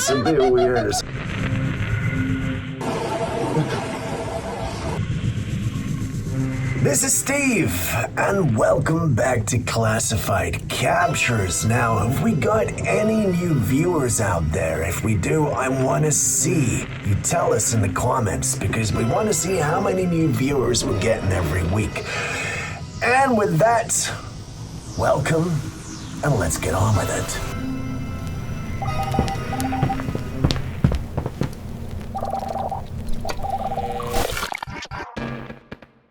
that's a bit weird. This is Steve, and welcome back to Classified Captures. Now, have we got any new viewers out there? If we do, I want to see. You tell us in the comments, because we want to see how many new viewers we're getting every week. And with that, welcome, and let's get on with it.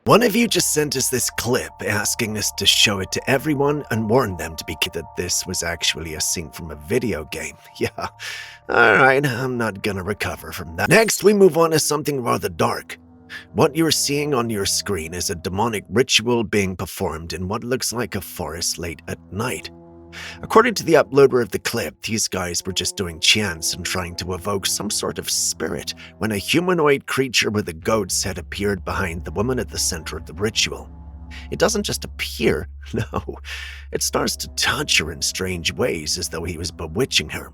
One of you just sent us this clip asking us to show it to everyone and warn them to be clear that this was actually a scene from a video game. Yeah, alright, I'm not gonna recover from that. Next, we move on to something rather dark. What you're seeing on your screen is a demonic ritual being performed in what looks like a forest late at night. According to the uploader of the clip, these guys were just doing chants and trying to evoke some sort of spirit when a humanoid creature with a goat's head appeared behind the woman at the center of the ritual. It doesn't just appear, no, it starts to touch her in strange ways as though he was bewitching her.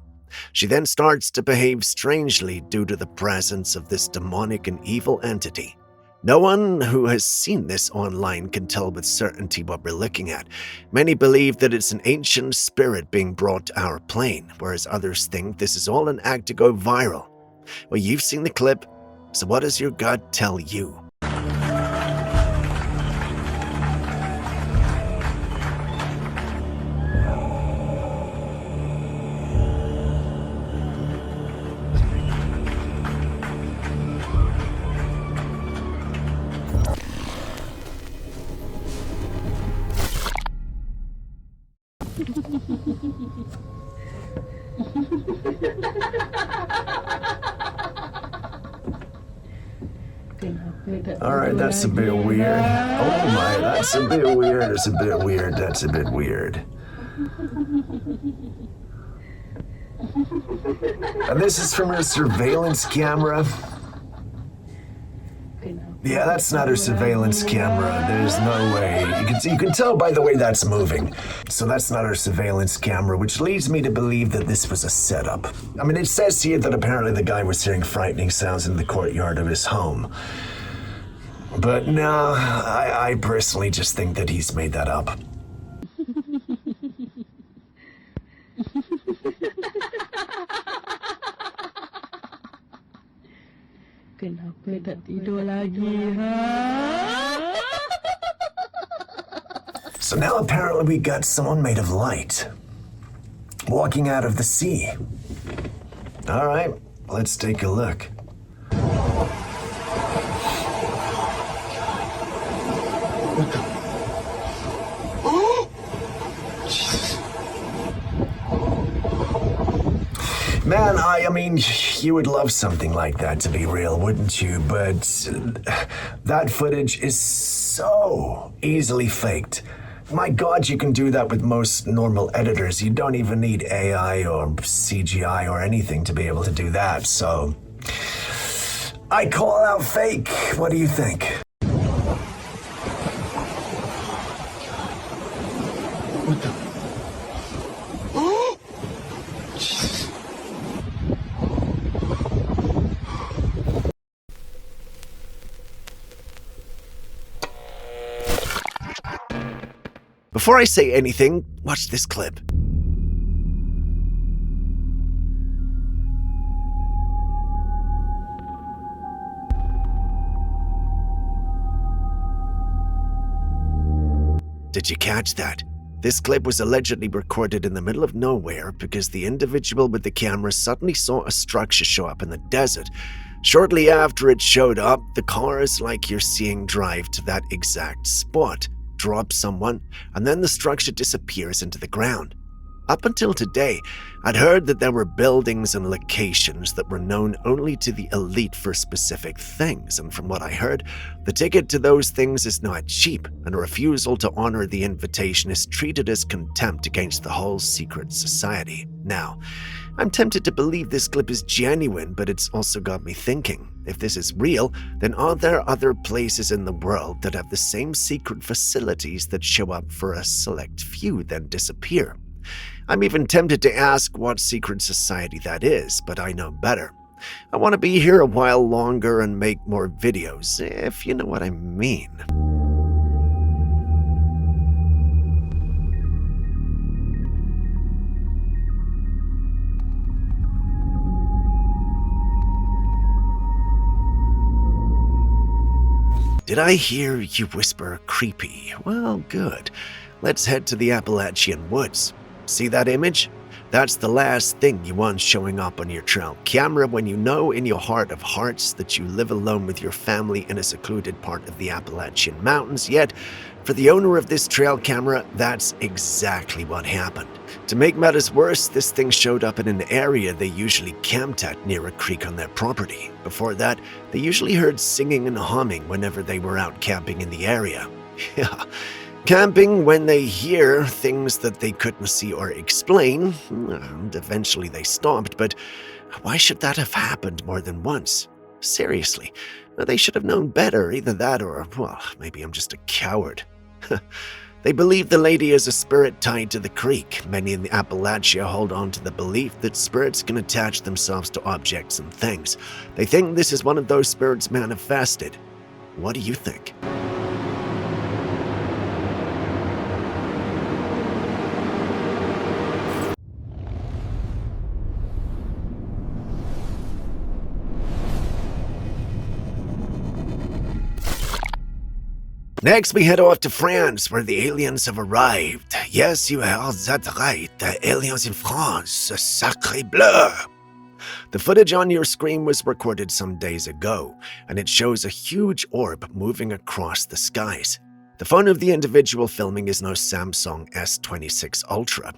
She then starts to behave strangely due to the presence of this demonic and evil entity. No one who has seen this online can tell with certainty what we're looking at. Many believe that it's an ancient spirit being brought to our plane, whereas others think this is all an act to go viral. Well, you've seen the clip, so what does your gut tell you? Alright, that's a bit weird. Oh my, that's a bit weird. It's a bit weird. That's a bit weird. And this is from her surveillance camera. Yeah, that's not her surveillance camera. There's no way. You can tell by the way that's moving. So that's not her surveillance camera, which leads me to believe that this was a setup. I mean, it says here that apparently the guy was hearing frightening sounds in the courtyard of his home. But no, I personally just think that he's made that up. Kenapa tak tidur lagi, ha? So now apparently we got someone made of light walking out of the sea. All right, let's take a look. Man, I mean, you would love something like that to be real, wouldn't you? But that footage is so easily faked. My God, you can do that with most normal editors. You don't even need AI or CGI or anything to be able to do that. So I call out fake. What do you think? What the? Before I say anything, watch this clip. Did you catch that? This clip was allegedly recorded in the middle of nowhere because the individual with the camera suddenly saw a structure show up in the desert. Shortly after it showed up, the cars like you're seeing drive to that exact spot, drop someone, and then the structure disappears into the ground. Up until today, I'd heard that there were buildings and locations that were known only to the elite for specific things, and from what I heard, the ticket to those things is not cheap, and a refusal to honor the invitation is treated as contempt against the whole secret society. Now, I'm tempted to believe this clip is genuine, but it's also got me thinking. If this is real, then are there other places in the world that have the same secret facilities that show up for a select few then disappear? I'm even tempted to ask what secret society that is, but I know better. I want to be here a while longer and make more videos, if you know what I mean. Did I hear you whisper creepy? Well, good. Let's head to the Appalachian woods. See that image? That's the last thing you want showing up on your trail camera when you know in your heart of hearts that you live alone with your family in a secluded part of the Appalachian Mountains. Yet, for the owner of this trail camera, that's exactly what happened. To make matters worse, this thing showed up in an area they usually camped at near a creek on their property. Before that, they usually heard singing and humming whenever they were out camping in the area. Yeah. Camping when they hear things that they couldn't see or explain, and eventually they stopped, but why should that have happened more than once? Seriously, they should have known better, either that or, well, maybe I'm just a coward. They believe the lady is a spirit tied to the creek. Many in the Appalachia hold on to the belief that spirits can attach themselves to objects and things. They think this is one of those spirits manifested. What do you think? Next, we head off to France, where the aliens have arrived. Yes, you heard that right. The aliens in France. Sacré bleu. The footage on your screen was recorded some days ago, and it shows a huge orb moving across the skies. The phone of the individual filming is no Samsung S26 Ultra.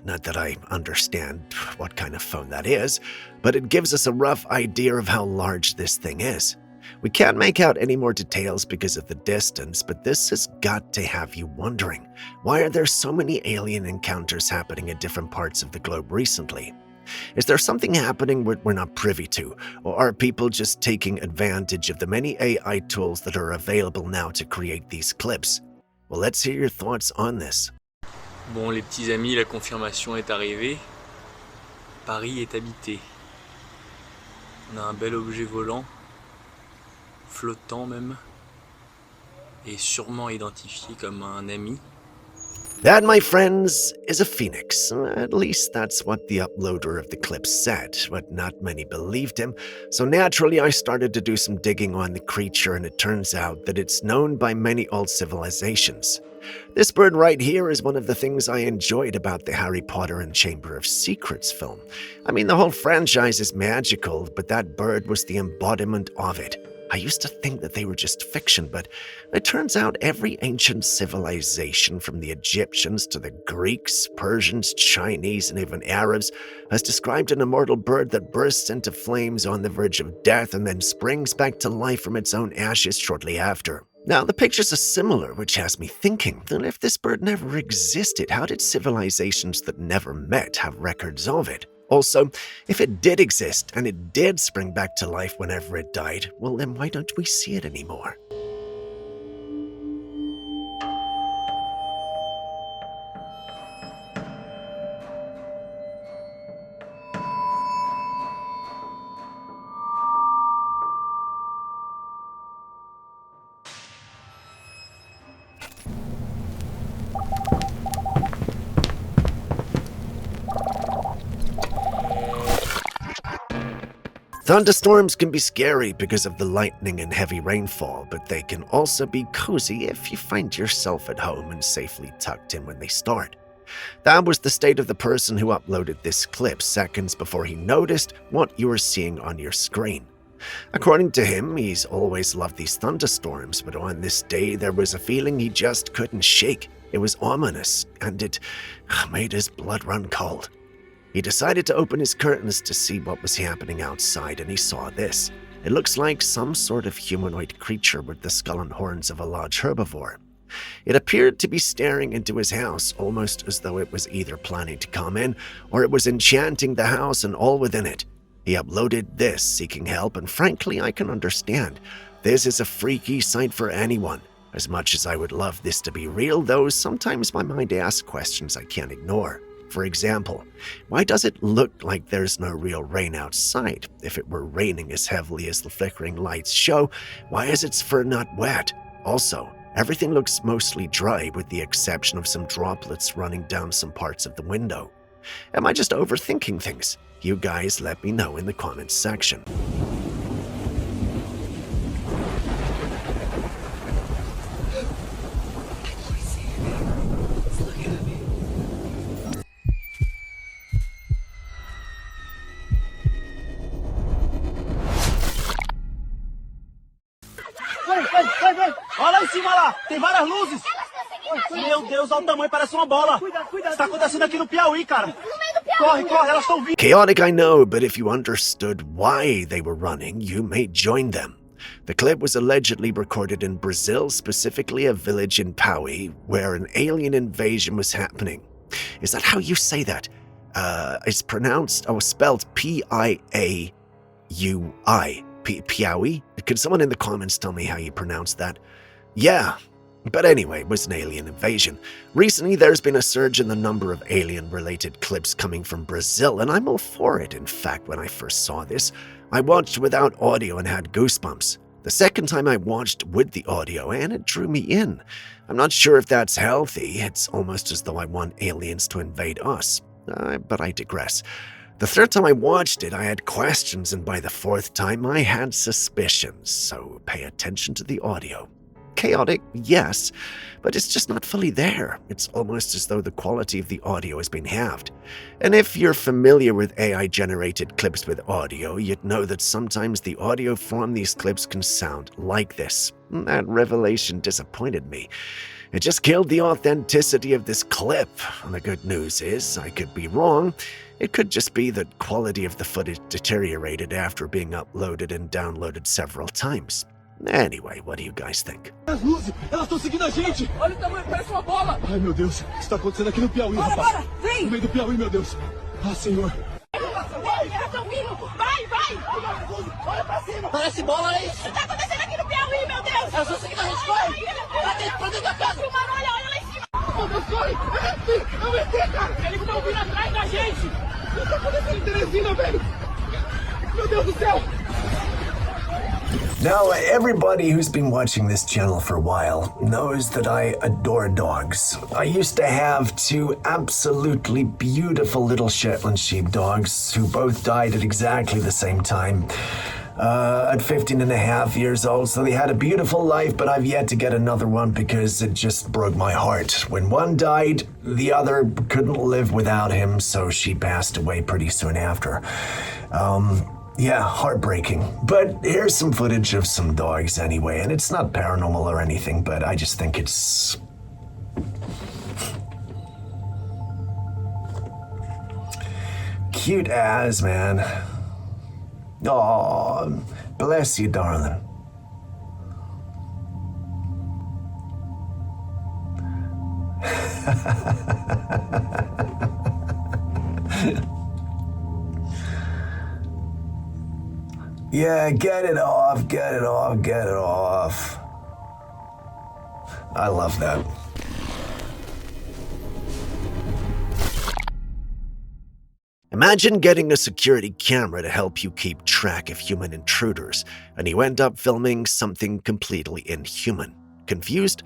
Not that I understand what kind of phone that is, but it gives us a rough idea of how large this thing is. We can't make out any more details because of the distance, but this has got to have you wondering, why are there so many alien encounters happening in different parts of the globe recently? Is there something happening we're not privy to, or are people just taking advantage of the many AI tools that are available now to create these clips? Well, let's hear your thoughts on this. Bon, les petits amis, la confirmation est arrivée. Paris est habité. On a un bel objet volant, flottant même, et sûrement identifié comme un ami. That, my friends, is a phoenix. At least that's what the uploader of the clip said, but not many believed him, so naturally I started to do some digging on the creature, and it turns out that it's known by many old civilizations. This bird right here is one of the things I enjoyed about the Harry Potter and Chamber of Secrets film. I mean, the whole franchise is magical, but that bird was the embodiment of it. I used to think that they were just fiction, but it turns out every ancient civilization, from the Egyptians to the Greeks, Persians, Chinese, and even Arabs, has described an immortal bird that bursts into flames on the verge of death and then springs back to life from its own ashes shortly after. Now, the pictures are similar, which has me thinking that if this bird never existed, how did civilizations that never met have records of it? Also, if it did exist and it did spring back to life whenever it died, well then why don't we see it anymore? Thunderstorms can be scary because of the lightning and heavy rainfall, but they can also be cozy if you find yourself at home and safely tucked in when they start. That was the state of the person who uploaded this clip seconds before he noticed what you were seeing on your screen. According to him, he's always loved these thunderstorms, but on this day there was a feeling he just couldn't shake. It was ominous, and it made his blood run cold. He decided to open his curtains to see what was happening outside, and he saw this. It looks like some sort of humanoid creature with the skull and horns of a large herbivore. It appeared to be staring into his house, almost as though it was either planning to come in, or it was enchanting the house and all within it. He uploaded this, seeking help, and frankly, I can understand. This is a freaky sight for anyone. As much as I would love this to be real, though, sometimes my mind asks questions I can't ignore. For example, why does it look like there's no real rain outside? If it were raining as heavily as the flickering lights show, why is its fur not wet? Also, everything looks mostly dry with the exception of some droplets running down some parts of the window. Am I just overthinking things? You guys let me know in the comments section. Vai! Olha lá em cima lá! Tem várias luzes! Meu Deus, olha o tamanho, parece uma bola! Está acontecendo aqui no Piauí, cara! Corre, elas estão vindo! Chaotic, I know, but if you understood why they were running, you may join them. The clip was allegedly recorded in Brazil, specifically a village in Piauí, where an alien invasion was happening. Is that how you say that? It's spelled P-I-A-U-I. Piauí? Could someone in the comments tell me how you pronounce that? Yeah. But anyway, it was an alien invasion. Recently, there's been a surge in the number of alien-related clips coming from Brazil, and I'm all for it. In fact, when I first saw this, I watched without audio and had goosebumps. The second time I watched with the audio, and it drew me in. I'm not sure if that's healthy. It's almost as though I want aliens to invade us. But I digress. The third time I watched it, I had questions, and by the fourth time, I had suspicions, so pay attention to the audio. Chaotic, yes, but it's just not fully there. It's almost as though the quality of the audio has been halved. And if you're familiar with AI-generated clips with audio, you'd know that sometimes the audio from these clips can sound like this. That revelation disappointed me. It just killed the authenticity of this clip. And the good news is, I could be wrong. It could just be that quality of the footage deteriorated after being uploaded and downloaded several times. Anyway, what do you guys think? As luzes, elas estão seguindo a gente! Olha o tamanho, parece uma bola! Ai, meu Deus, o que está acontecendo aqui no Piauí, rapaz? Bora, vem! No meio do Piauí, meu Deus! Ah, Senhor! Vai! Elas estão vindo! Vai! Olha pra cima! Parece bola aí! O que está acontecendo aqui no Piauí, meu Deus? Elas estão seguindo a gente, vai! Pra dentro da casa! Olha lá em cima! Meu Deus, corre! É um ET, cara! Eles estão vindo atrás da gente! O que está acontecendo em Teresina, velho? Meu Deus do céu! Now, everybody who's been watching this channel for a while knows that I adore dogs. I used to have two absolutely beautiful little Shetland sheepdogs who both died at exactly the same time. At 15 and a half years old, so they had a beautiful life, but I've yet to get another one because it just broke my heart. When one died, the other couldn't live without him, so she passed away pretty soon after. Yeah, heartbreaking. But here's some footage of some dogs anyway, and it's not paranormal or anything, but I just think it's... cute as, man. Aw, bless you, darling. Yeah, get it off. I love that. Imagine getting a security camera to help you keep track of human intruders, and you end up filming something completely inhuman. Confused?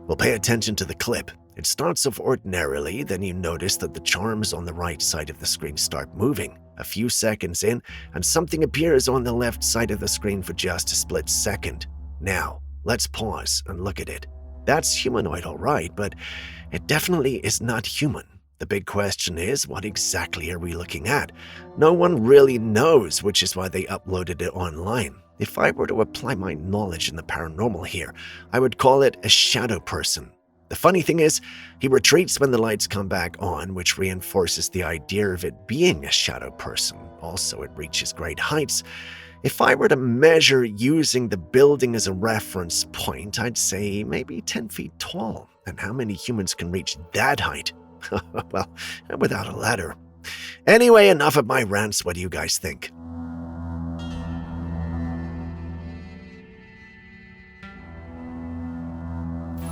Well, pay attention to the clip. It starts off ordinarily, then you notice that the charms on the right side of the screen start moving. A few seconds in, and something appears on the left side of the screen for just a split second. Now, let's pause and look at it. That's humanoid, all right, but it definitely is not human. The big question is, what exactly are we looking at? No one really knows, which is why they uploaded it online. If I were to apply my knowledge in the paranormal here, I would call it a shadow person. The funny thing is, he retreats when the lights come back on, which reinforces the idea of it being a shadow person. Also, it reaches great heights. If I were to measure using the building as a reference point, I'd say maybe 10 feet tall. And how many humans can reach that height? Well, without a ladder. Anyway, enough of my rants. What do you guys think?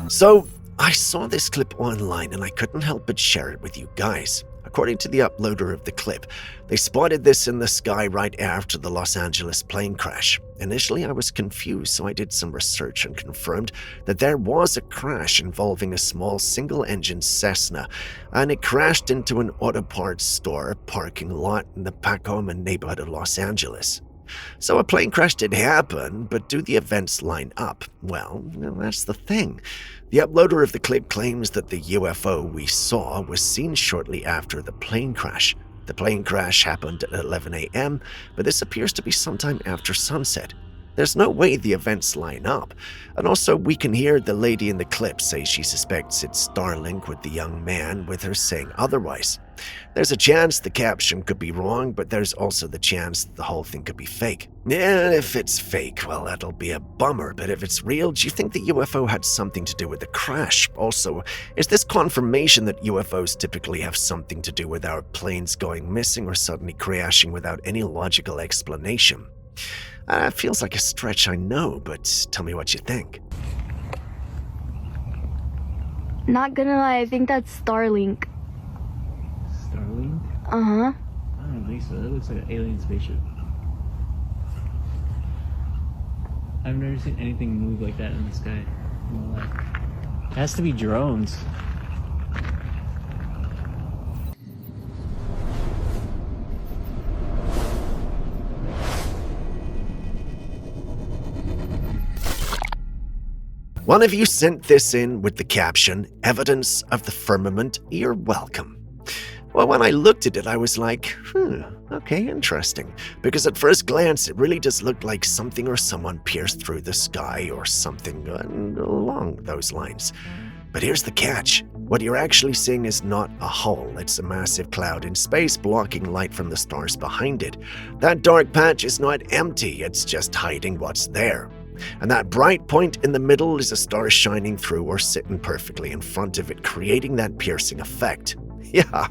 So, I saw this clip online and I couldn't help but share it with you guys. A According to the uploader of the clip, they spotted this in the sky right after the Los Angeles plane crash. Initially, I was confused, so I did some research and confirmed that there was a crash involving a small single-engine Cessna, and it crashed into an auto parts store parking lot in the Pacoima neighborhood of Los Angeles. So a plane crash did happen, but do the events line up? Well, that's the thing. The uploader of the clip claims that the UFO we saw was seen shortly after the plane crash. The plane crash happened at 11 a.m., but this appears to be sometime after sunset. There's no way the events line up. And also, we can hear the lady in the clip say she suspects it's Starlink, with the young man with her saying otherwise. There's a chance the caption could be wrong, but there's also the chance the whole thing could be fake. Yeah, if it's fake, well, that'll be a bummer, but if it's real, do you think the UFO had something to do with the crash? Also, is this confirmation that UFOs typically have something to do with our planes going missing or suddenly crashing without any logical explanation? It feels like a stretch, I know, but tell me what you think. Not gonna lie, I think that's Starlink. Starlink? Uh-huh. I don't think so. That looks like an alien spaceship. I've never seen anything move like that in the sky in my life. It has to be drones. One of you sent this in with the caption, "Evidence of the firmament, you're welcome." Well, when I looked at it, I was like, okay, interesting. Because at first glance, it really does look like something or someone pierced through the sky or something along those lines. But here's the catch. What you're actually seeing is not a hole. It's a massive cloud in space blocking light from the stars behind it. That dark patch is not empty, it's just hiding what's there. And that bright point in the middle is a star shining through or sitting perfectly in front of it, creating that piercing effect. Yeah,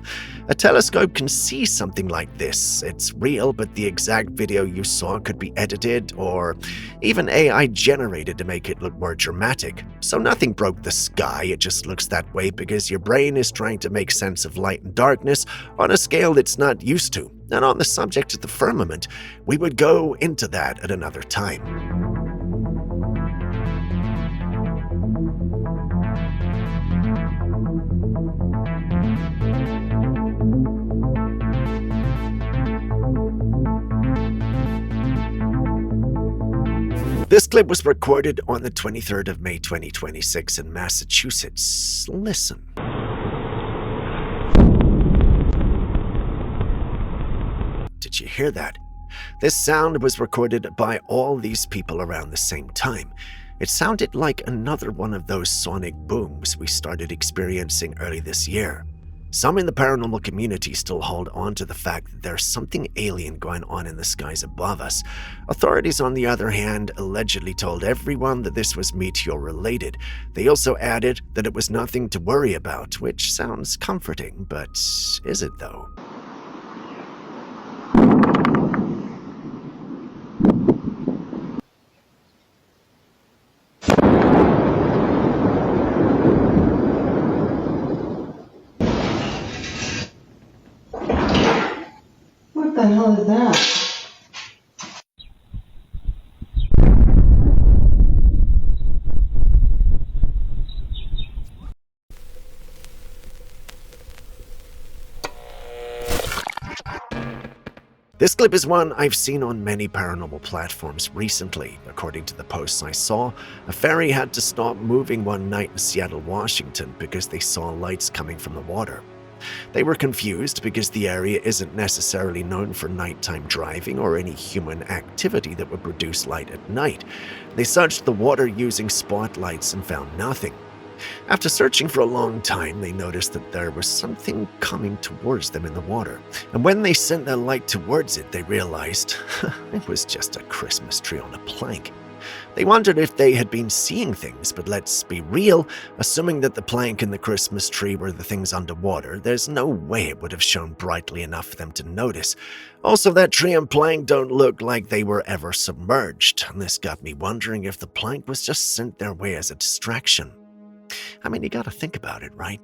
a telescope can see something like this. It's real, but the exact video you saw could be edited or even AI generated to make it look more dramatic. So nothing broke the sky, it just looks that way because your brain is trying to make sense of light and darkness on a scale it's not used to. And on the subject of the firmament, we would go into that at another time. This clip was recorded on the 23rd of May 2026 in Massachusetts. Listen. Did you hear that? This sound was recorded by all these people around the same time. It sounded like another one of those sonic booms we started experiencing early this year. Some in the paranormal community still hold on to the fact that there's something alien going on in the skies above us. Authorities, on the other hand, allegedly told everyone that this was meteor-related. They also added that it was nothing to worry about, which sounds comforting, but is it though? What the hell is that? This clip is one I've seen on many paranormal platforms recently. According to the posts I saw, a ferry had to stop moving one night in Seattle, Washington because they saw lights coming from the water. They were confused because the area isn't necessarily known for nighttime driving or any human activity that would produce light at night. They searched the water using spotlights and found nothing. After searching for a long time, they noticed that there was something coming towards them in the water. And when they sent their light towards it, they realized it was just a Christmas tree on a plank. They wondered if they had been seeing things, but let's be real, assuming that the plank and the Christmas tree were the things underwater, there's no way it would have shone brightly enough for them to notice. Also, that tree and plank don't look like they were ever submerged, and this got me wondering if the plank was just sent their way as a distraction. I mean, you gotta think about it, right?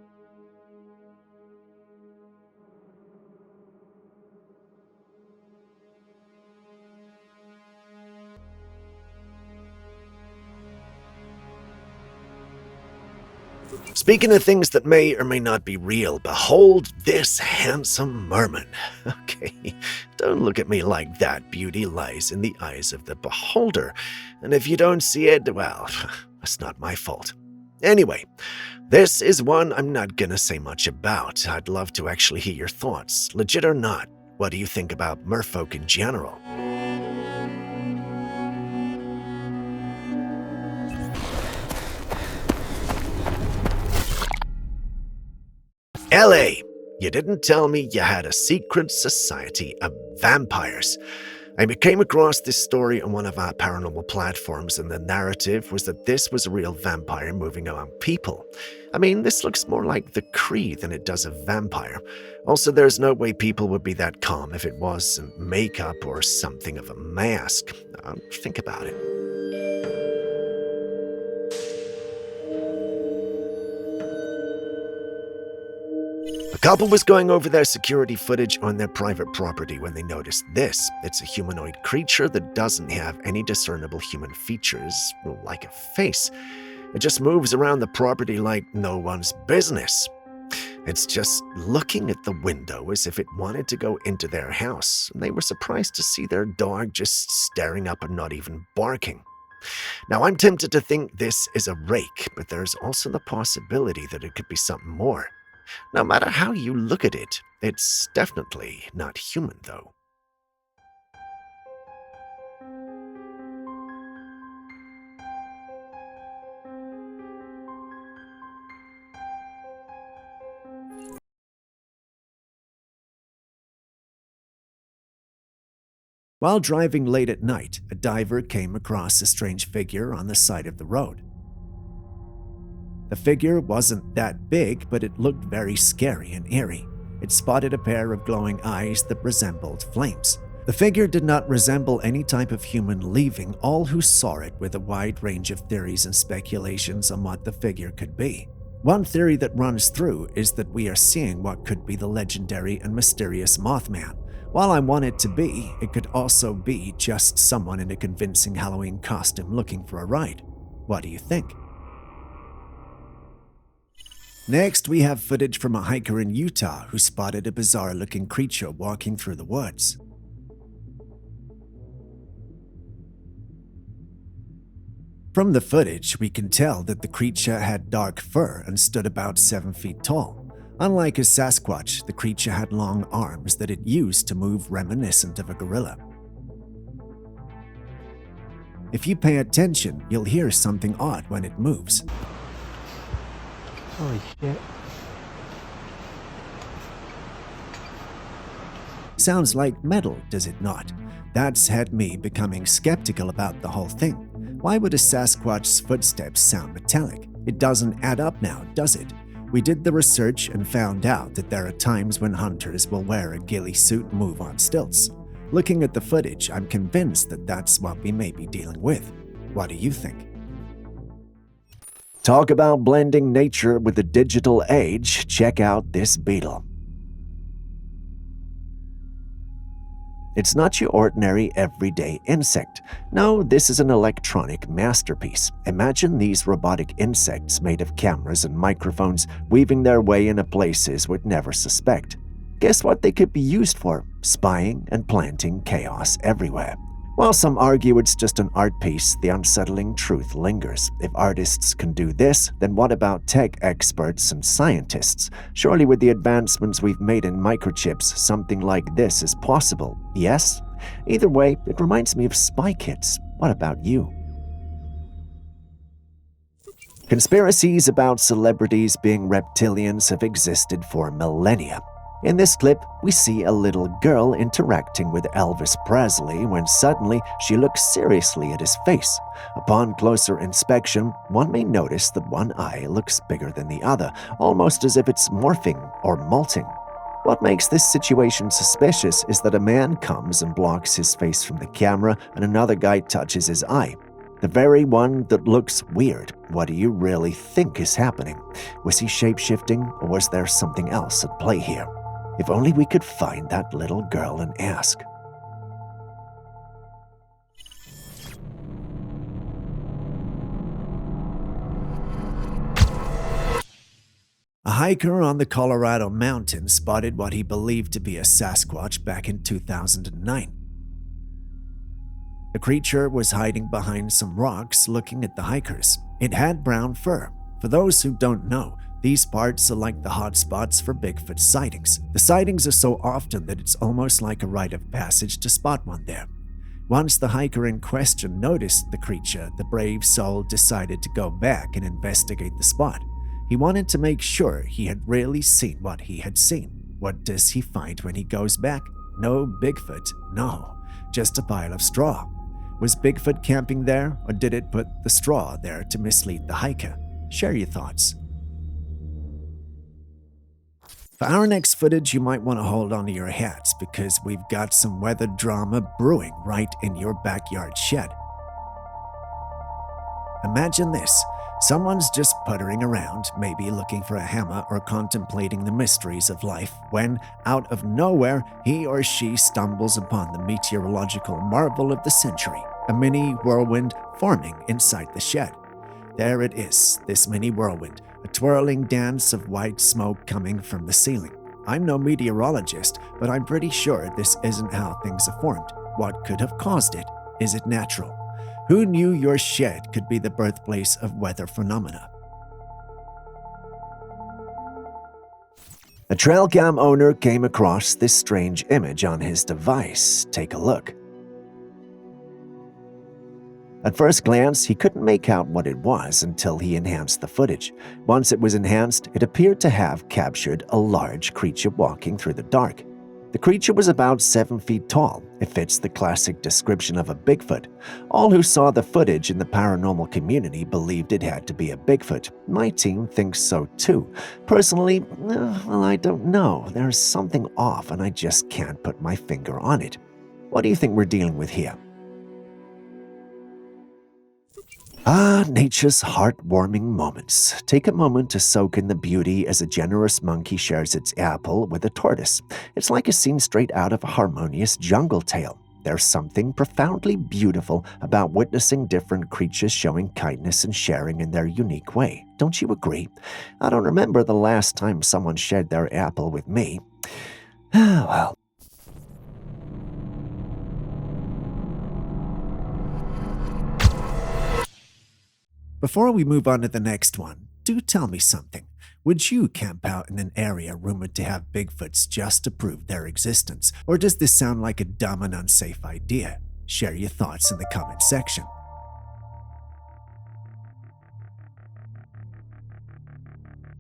Speaking of things that may or may not be real, behold this handsome merman. Okay, don't look at me like that. Beauty lies in the eyes of the beholder. And if you don't see it, well, that's not my fault. Anyway, this is one I'm not gonna say much about. I'd love to actually hear your thoughts. Legit or not, what do you think about merfolk in general? LA, you didn't tell me you had a secret society of vampires. I came across this story on one of our paranormal platforms, and the narrative was that this was a real vampire moving among people. I mean, this looks more like the Cree than it does a vampire. Also, there's no way people would be that calm if it wasn't makeup or something of a mask. Think about it. A couple was going over their security footage on their private property when they noticed this. It's a humanoid creature that doesn't have any discernible human features, like a face. It just moves around the property like no one's business. It's just looking at the window as if it wanted to go into their house, and they were surprised to see their dog just staring up and not even barking. Now, I'm tempted to think this is a rake, but there's also the possibility that it could be something more. No matter how you look at it, it's definitely not human, though. While driving late at night, a diver came across a strange figure on the side of the road. The figure wasn't that big, but it looked very scary and eerie. It spotted a pair of glowing eyes that resembled flames. The figure did not resemble any type of human, leaving all who saw it with a wide range of theories and speculations on what the figure could be. One theory that runs through is that we are seeing what could be the legendary and mysterious Mothman. While I want it to be, it could also be just someone in a convincing Halloween costume looking for a ride. What do you think? Next, we have footage from a hiker in Utah who spotted a bizarre-looking creature walking through the woods. From the footage, we can tell that the creature had dark fur and stood about 7 feet tall. Unlike a Sasquatch, the creature had long arms that it used to move, reminiscent of a gorilla. If you pay attention, you'll hear something odd when it moves. Holy shit. Sounds like metal, does it not? That's had me becoming skeptical about the whole thing. Why would a Sasquatch's footsteps sound metallic? It doesn't add up now, does it? We did the research and found out that there are times when hunters will wear a ghillie suit and move on stilts. Looking at the footage, I'm convinced that that's what we may be dealing with. What do you think? Talk about blending nature with the digital age. Check out this beetle. It's not your ordinary everyday insect. No, this is an electronic masterpiece. Imagine these robotic insects made of cameras and microphones weaving their way into places we'd never suspect. Guess what they could be used for? Spying and planting chaos everywhere. While some argue it's just an art piece, the unsettling truth lingers. If artists can do this, then what about tech experts and scientists? Surely with the advancements we've made in microchips, something like this is possible, yes? Either way, it reminds me of Spy Kids. What about you? Conspiracies about celebrities being reptilians have existed for millennia. In this clip, we see a little girl interacting with Elvis Presley when suddenly she looks seriously at his face. Upon closer inspection, one may notice that one eye looks bigger than the other, almost as if it's morphing or molting. What makes this situation suspicious is that a man comes and blocks his face from the camera and another guy touches his eye. The very one that looks weird. What do you really think is happening? Was he shape-shifting, or was there something else at play here? If only we could find that little girl and ask. A hiker on the Colorado mountains spotted what he believed to be a Sasquatch back in 2009. The creature was hiding behind some rocks looking at the hikers. It had brown fur. For those who don't know, these parts are like the hot spots for Bigfoot sightings. The sightings are so often that it's almost like a rite of passage to spot one there. Once the hiker in question noticed the creature, the brave soul decided to go back and investigate the spot. He wanted to make sure he had really seen what he had seen. What does he find when he goes back? No Bigfoot, no, just a pile of straw. Was Bigfoot camping there, or did it put the straw there to mislead the hiker? Share your thoughts. For our next footage, you might want to hold on to your hats because we've got some weather drama brewing right in your backyard shed. Imagine this. Someone's just puttering around, maybe looking for a hammer or contemplating the mysteries of life, when, out of nowhere, he or she stumbles upon the meteorological marvel of the century, a mini whirlwind forming inside the shed. There it is, this mini whirlwind, a twirling dance of white smoke coming from the ceiling. I'm no meteorologist, but I'm pretty sure this isn't how things are formed. What could have caused it? Is it natural? Who knew your shed could be the birthplace of weather phenomena? A Trailcam owner came across this strange image on his device. Take a look. At first glance, he couldn't make out what it was until he enhanced the footage. Once it was enhanced, it appeared to have captured a large creature walking through the dark. The creature was about 7 feet tall. It fits the classic description of a Bigfoot. All who saw the footage in the paranormal community believed it had to be a Bigfoot. My team thinks so too. Personally, well, I don't know. There's something off and I just can't put my finger on it. What do you think we're dealing with here? Nature's heartwarming moments. Take a moment to soak in the beauty as a generous monkey shares its apple with a tortoise. It's like a scene straight out of a harmonious jungle tale. There's something profoundly beautiful about witnessing different creatures showing kindness and sharing in their unique way. Don't you agree? I don't remember the last time someone shared their apple with me. Well. Before we move on to the next one, do tell me something. Would you camp out in an area rumored to have Bigfoots just to prove their existence? Or does this sound like a dumb and unsafe idea? Share your thoughts in the comment section.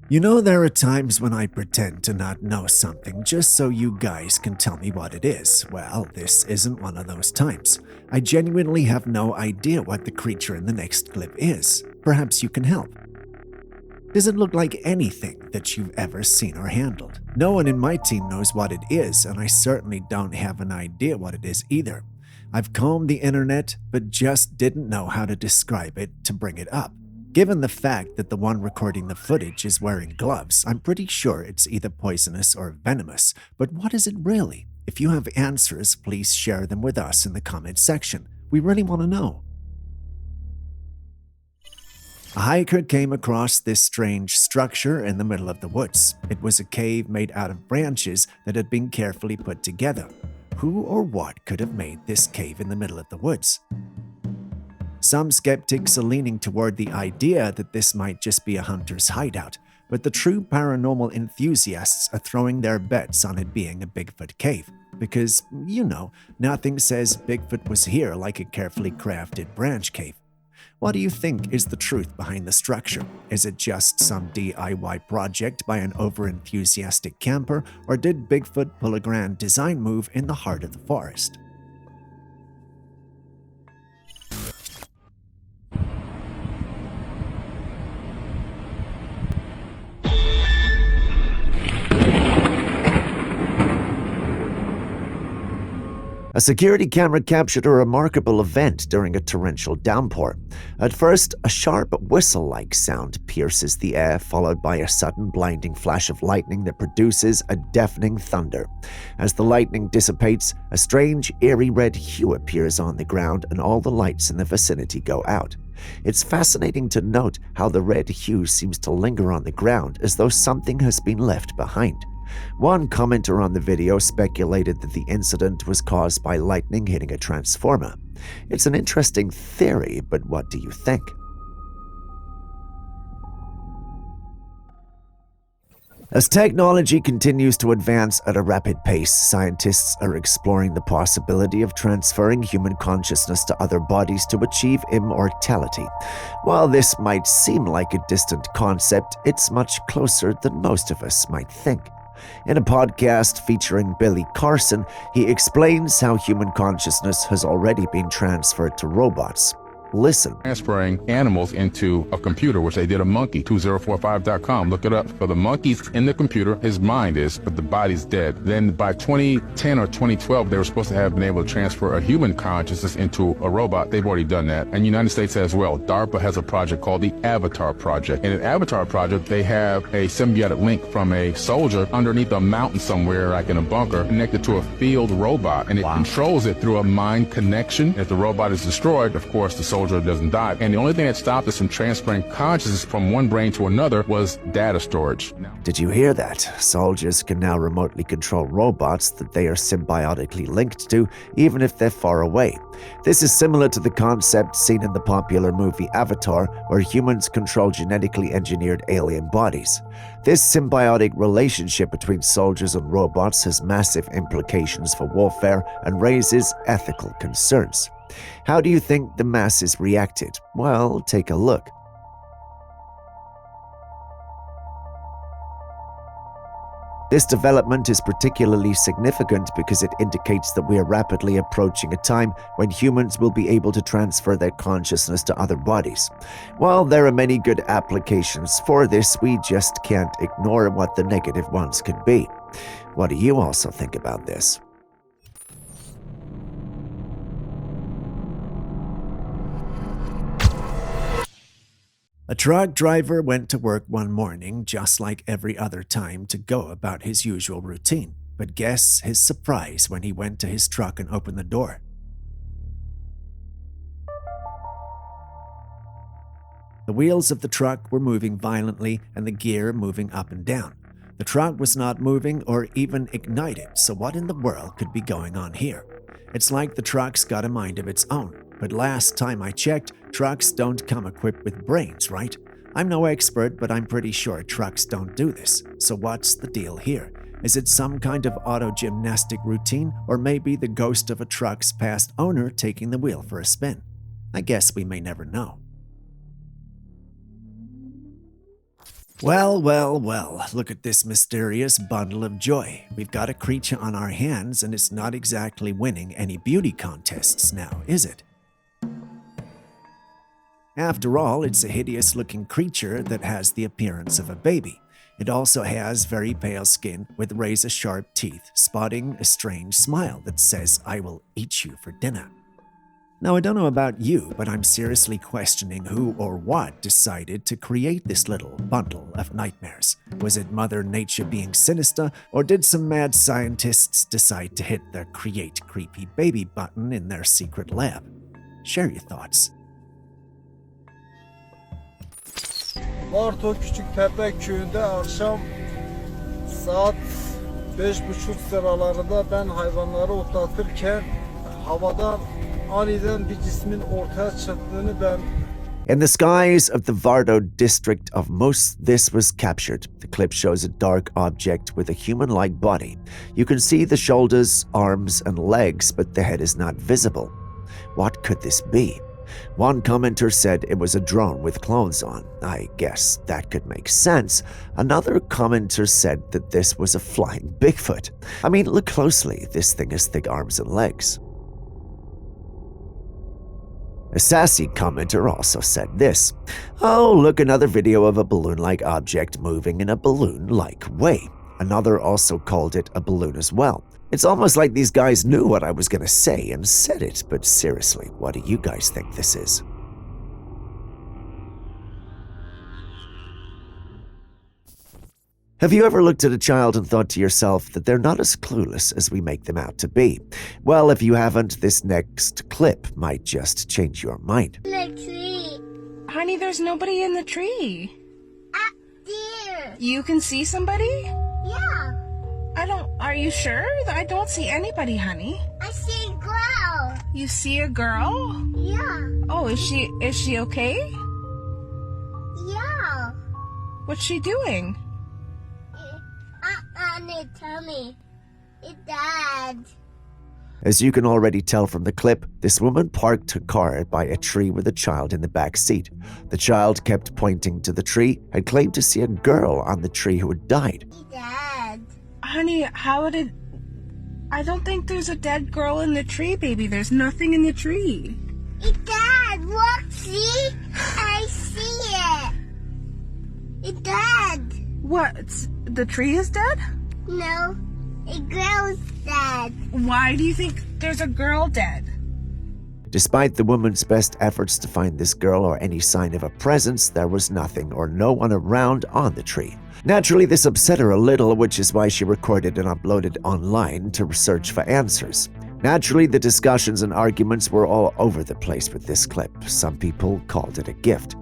You know, there are times when I pretend to not know something just so you guys can tell me what it is. Well, this isn't one of those times. I genuinely have no idea what the creature in the next clip is. Perhaps you can help. Does it look like anything that you've ever seen or handled? No one in my team knows what it is, and I certainly don't have an idea what it is either. I've combed the internet, but just didn't know how to describe it to bring it up. Given the fact that the one recording the footage is wearing gloves, I'm pretty sure it's either poisonous or venomous. But what is it really? If you have answers, please share them with us in the comment section. We really want to know. A hiker came across this strange structure in the middle of the woods. It was a cave made out of branches that had been carefully put together. Who or what could have made this cave in the middle of the woods? Some skeptics are leaning toward the idea that this might just be a hunter's hideout, but the true paranormal enthusiasts are throwing their bets on it being a Bigfoot cave. Because, you know, nothing says Bigfoot was here like a carefully crafted branch cave. What do you think is the truth behind the structure? Is it just some DIY project by an over-enthusiastic camper, or did Bigfoot pull a grand design move in the heart of the forest? A security camera captured a remarkable event during a torrential downpour. At first, a sharp whistle-like sound pierces the air, followed by a sudden blinding flash of lightning that produces a deafening thunder. As the lightning dissipates, a strange, eerie red hue appears on the ground and all the lights in the vicinity go out. It's fascinating to note how the red hue seems to linger on the ground as though something has been left behind. One commenter on the video speculated that the incident was caused by lightning hitting a transformer. It's an interesting theory, but what do you think? As technology continues to advance at a rapid pace, scientists are exploring the possibility of transferring human consciousness to other bodies to achieve immortality. While this might seem like a distant concept, it's much closer than most of us might think. In a podcast featuring Billy Carson, he explains how human consciousness has already been transferred to robots. Listen. Transferring animals into a computer, which they did a monkey, 2045.com. Look it up. For the monkeys in the computer, his mind is, but the body's dead. Then by 2010 or 2012, they were supposed to have been able to transfer a human consciousness into a robot. They've already done that. And the United States as well. DARPA has a project called the Avatar Project. In an Avatar Project, they have a symbiotic link from a soldier underneath a mountain somewhere, like in a bunker, connected to a field robot. And it controls it through a mind connection. If the robot is destroyed, of course, the soldier doesn't die. And the only thing that stopped us from transferring consciousness from one brain to another was data storage. Did you hear that? Soldiers can now remotely control robots that they are symbiotically linked to, even if they're far away. This is similar to the concept seen in the popular movie Avatar, where humans control genetically engineered alien bodies. This symbiotic relationship between soldiers and robots has massive implications for warfare and raises ethical concerns. How do you think the masses reacted? Well, take a look. This development is particularly significant because it indicates that we are rapidly approaching a time when humans will be able to transfer their consciousness to other bodies. While there are many good applications for this, we just can't ignore what the negative ones could be. What do you also think about this? A truck driver went to work one morning just like every other time to go about his usual routine. But guess his surprise when he went to his truck and opened the door. The wheels of the truck were moving violently and the gear moving up and down. The truck was not moving or even ignited, so what in the world could be going on here? It's like the truck's got a mind of its own. But last time I checked, trucks don't come equipped with brains, right? I'm no expert, but I'm pretty sure trucks don't do this. So what's the deal here? Is it some kind of auto-gymnastic routine, or maybe the ghost of a truck's past owner taking the wheel for a spin? I guess we may never know. Well, look at this mysterious bundle of joy. We've got a creature on our hands, and it's not exactly winning any beauty contests now, is it? After all, it's a hideous-looking creature that has the appearance of a baby. It also has very pale skin with razor-sharp teeth, spotting a strange smile that says, "I will eat you for dinner." Now, I don't know about you, but I'm seriously questioning who or what decided to create this little bundle of nightmares. Was it Mother Nature being sinister, or did some mad scientists decide to hit the Create Creepy Baby button in their secret lab? Share your thoughts. Barto Küçüktepe köyünde akşam saat 5:30 sıralarında ben hayvanları otlatırken havadan aniden bir cismin ortaya çıktığını ben In the skies of the Vardo district of Mus, this was captured. The clip shows a dark object with a human-like body. You can see the shoulders, arms, and legs, but the head is not visible. What could this be? One commenter said it was a drone with clothes on. I guess that could make sense. Another commenter said that this was a flying Bigfoot. I mean, look closely. This thing has thick arms and legs. A sassy commenter also said this. Oh, look, another video of a balloon-like object moving in a balloon-like way. Another also called it a balloon as well. It's almost like these guys knew what I was going to say and said it, but seriously, what do you guys think this is? Have you ever looked at a child and thought to yourself that they're not as clueless as we make them out to be? Well, if you haven't, this next clip might just change your mind. The tree. Honey, there's nobody in the tree. Up there. You can see somebody? Yeah. Are you sure? I don't see anybody, honey. I see a girl. You see a girl? Yeah. Oh, is she okay? Yeah. What's she doing? They tell me. It's Dad. As you can already tell from the clip, this woman parked her car by a tree with a child in the back seat. The child kept pointing to the tree and claimed to see a girl on the tree who had died. It's Dad. Honey, I don't think there's a dead girl in the tree, baby. There's nothing in the tree. It's Dad. Look, see? I see it. It's Dad. What? The tree is dead? No, a girl's dead. Why do you think there's a girl dead? Despite the woman's best efforts to find this girl or any sign of a presence, there was nothing or no one around on the tree. Naturally, this upset her a little, which is why she recorded and uploaded online to search for answers. Naturally, the discussions and arguments were all over the place with this clip. Some people called it a gift,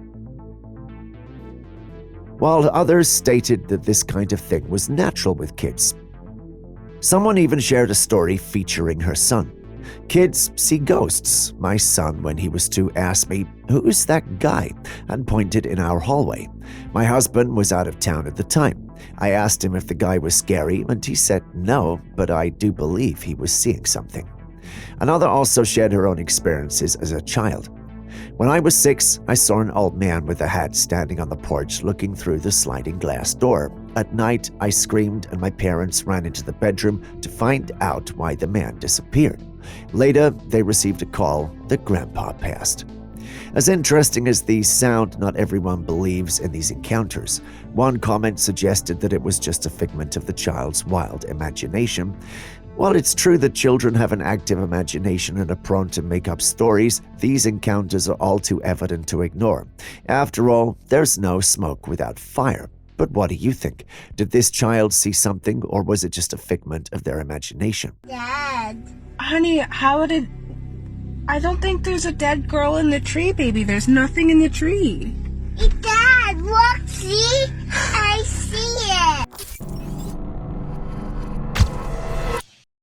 while others stated that this kind of thing was natural with kids. Someone even shared a story featuring her son. Kids see ghosts. My son, when he was 2, asked me, "Who's that guy?" and pointed in our hallway. My husband was out of town at the time. I asked him if the guy was scary, and he said no, but I do believe he was seeing something. Another also shared her own experiences as a child. When I was 6, I saw an old man with a hat standing on the porch looking through the sliding glass door. At night, I screamed and my parents ran into the bedroom to find out why the man disappeared. Later, they received a call that Grandpa passed. As interesting as these sound, not everyone believes in these encounters. One comment suggested that it was just a figment of the child's wild imagination. While it's true that children have an active imagination and are prone to make up stories, these encounters are all too evident to ignore. After all, there's no smoke without fire. But what do you think? Did this child see something, or was it just a figment of their imagination? Dad. Honey, I don't think there's a dead girl in the tree, baby. There's nothing in the tree. It's Dad. Look, see? I see it.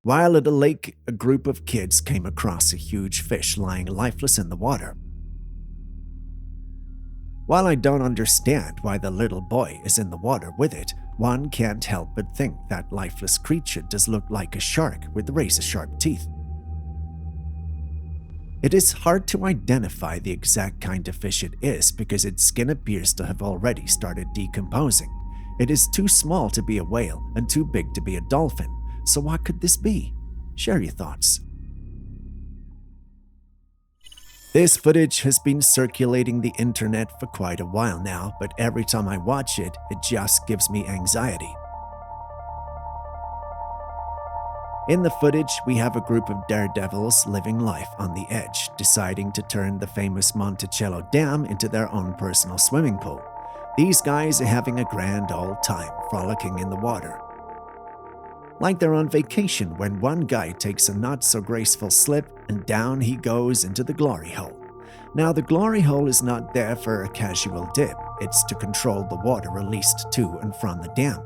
While at a lake, a group of kids came across a huge fish lying lifeless in the water. While I don't understand why the little boy is in the water with it, one can't help but think that lifeless creature does look like a shark with razor-sharp teeth. It is hard to identify the exact kind of fish it is because its skin appears to have already started decomposing. It is too small to be a whale and too big to be a dolphin. So what could this be? Share your thoughts. This footage has been circulating the internet for quite a while now, but every time I watch it, it just gives me anxiety. In the footage, we have a group of daredevils living life on the edge, deciding to turn the famous Monticello Dam into their own personal swimming pool. These guys are having a grand old time frolicking in the water. Like they're on vacation when one guy takes a not-so-graceful slip and down he goes into the glory hole. Now, the glory hole is not there for a casual dip. It's to control the water released to and from the dam.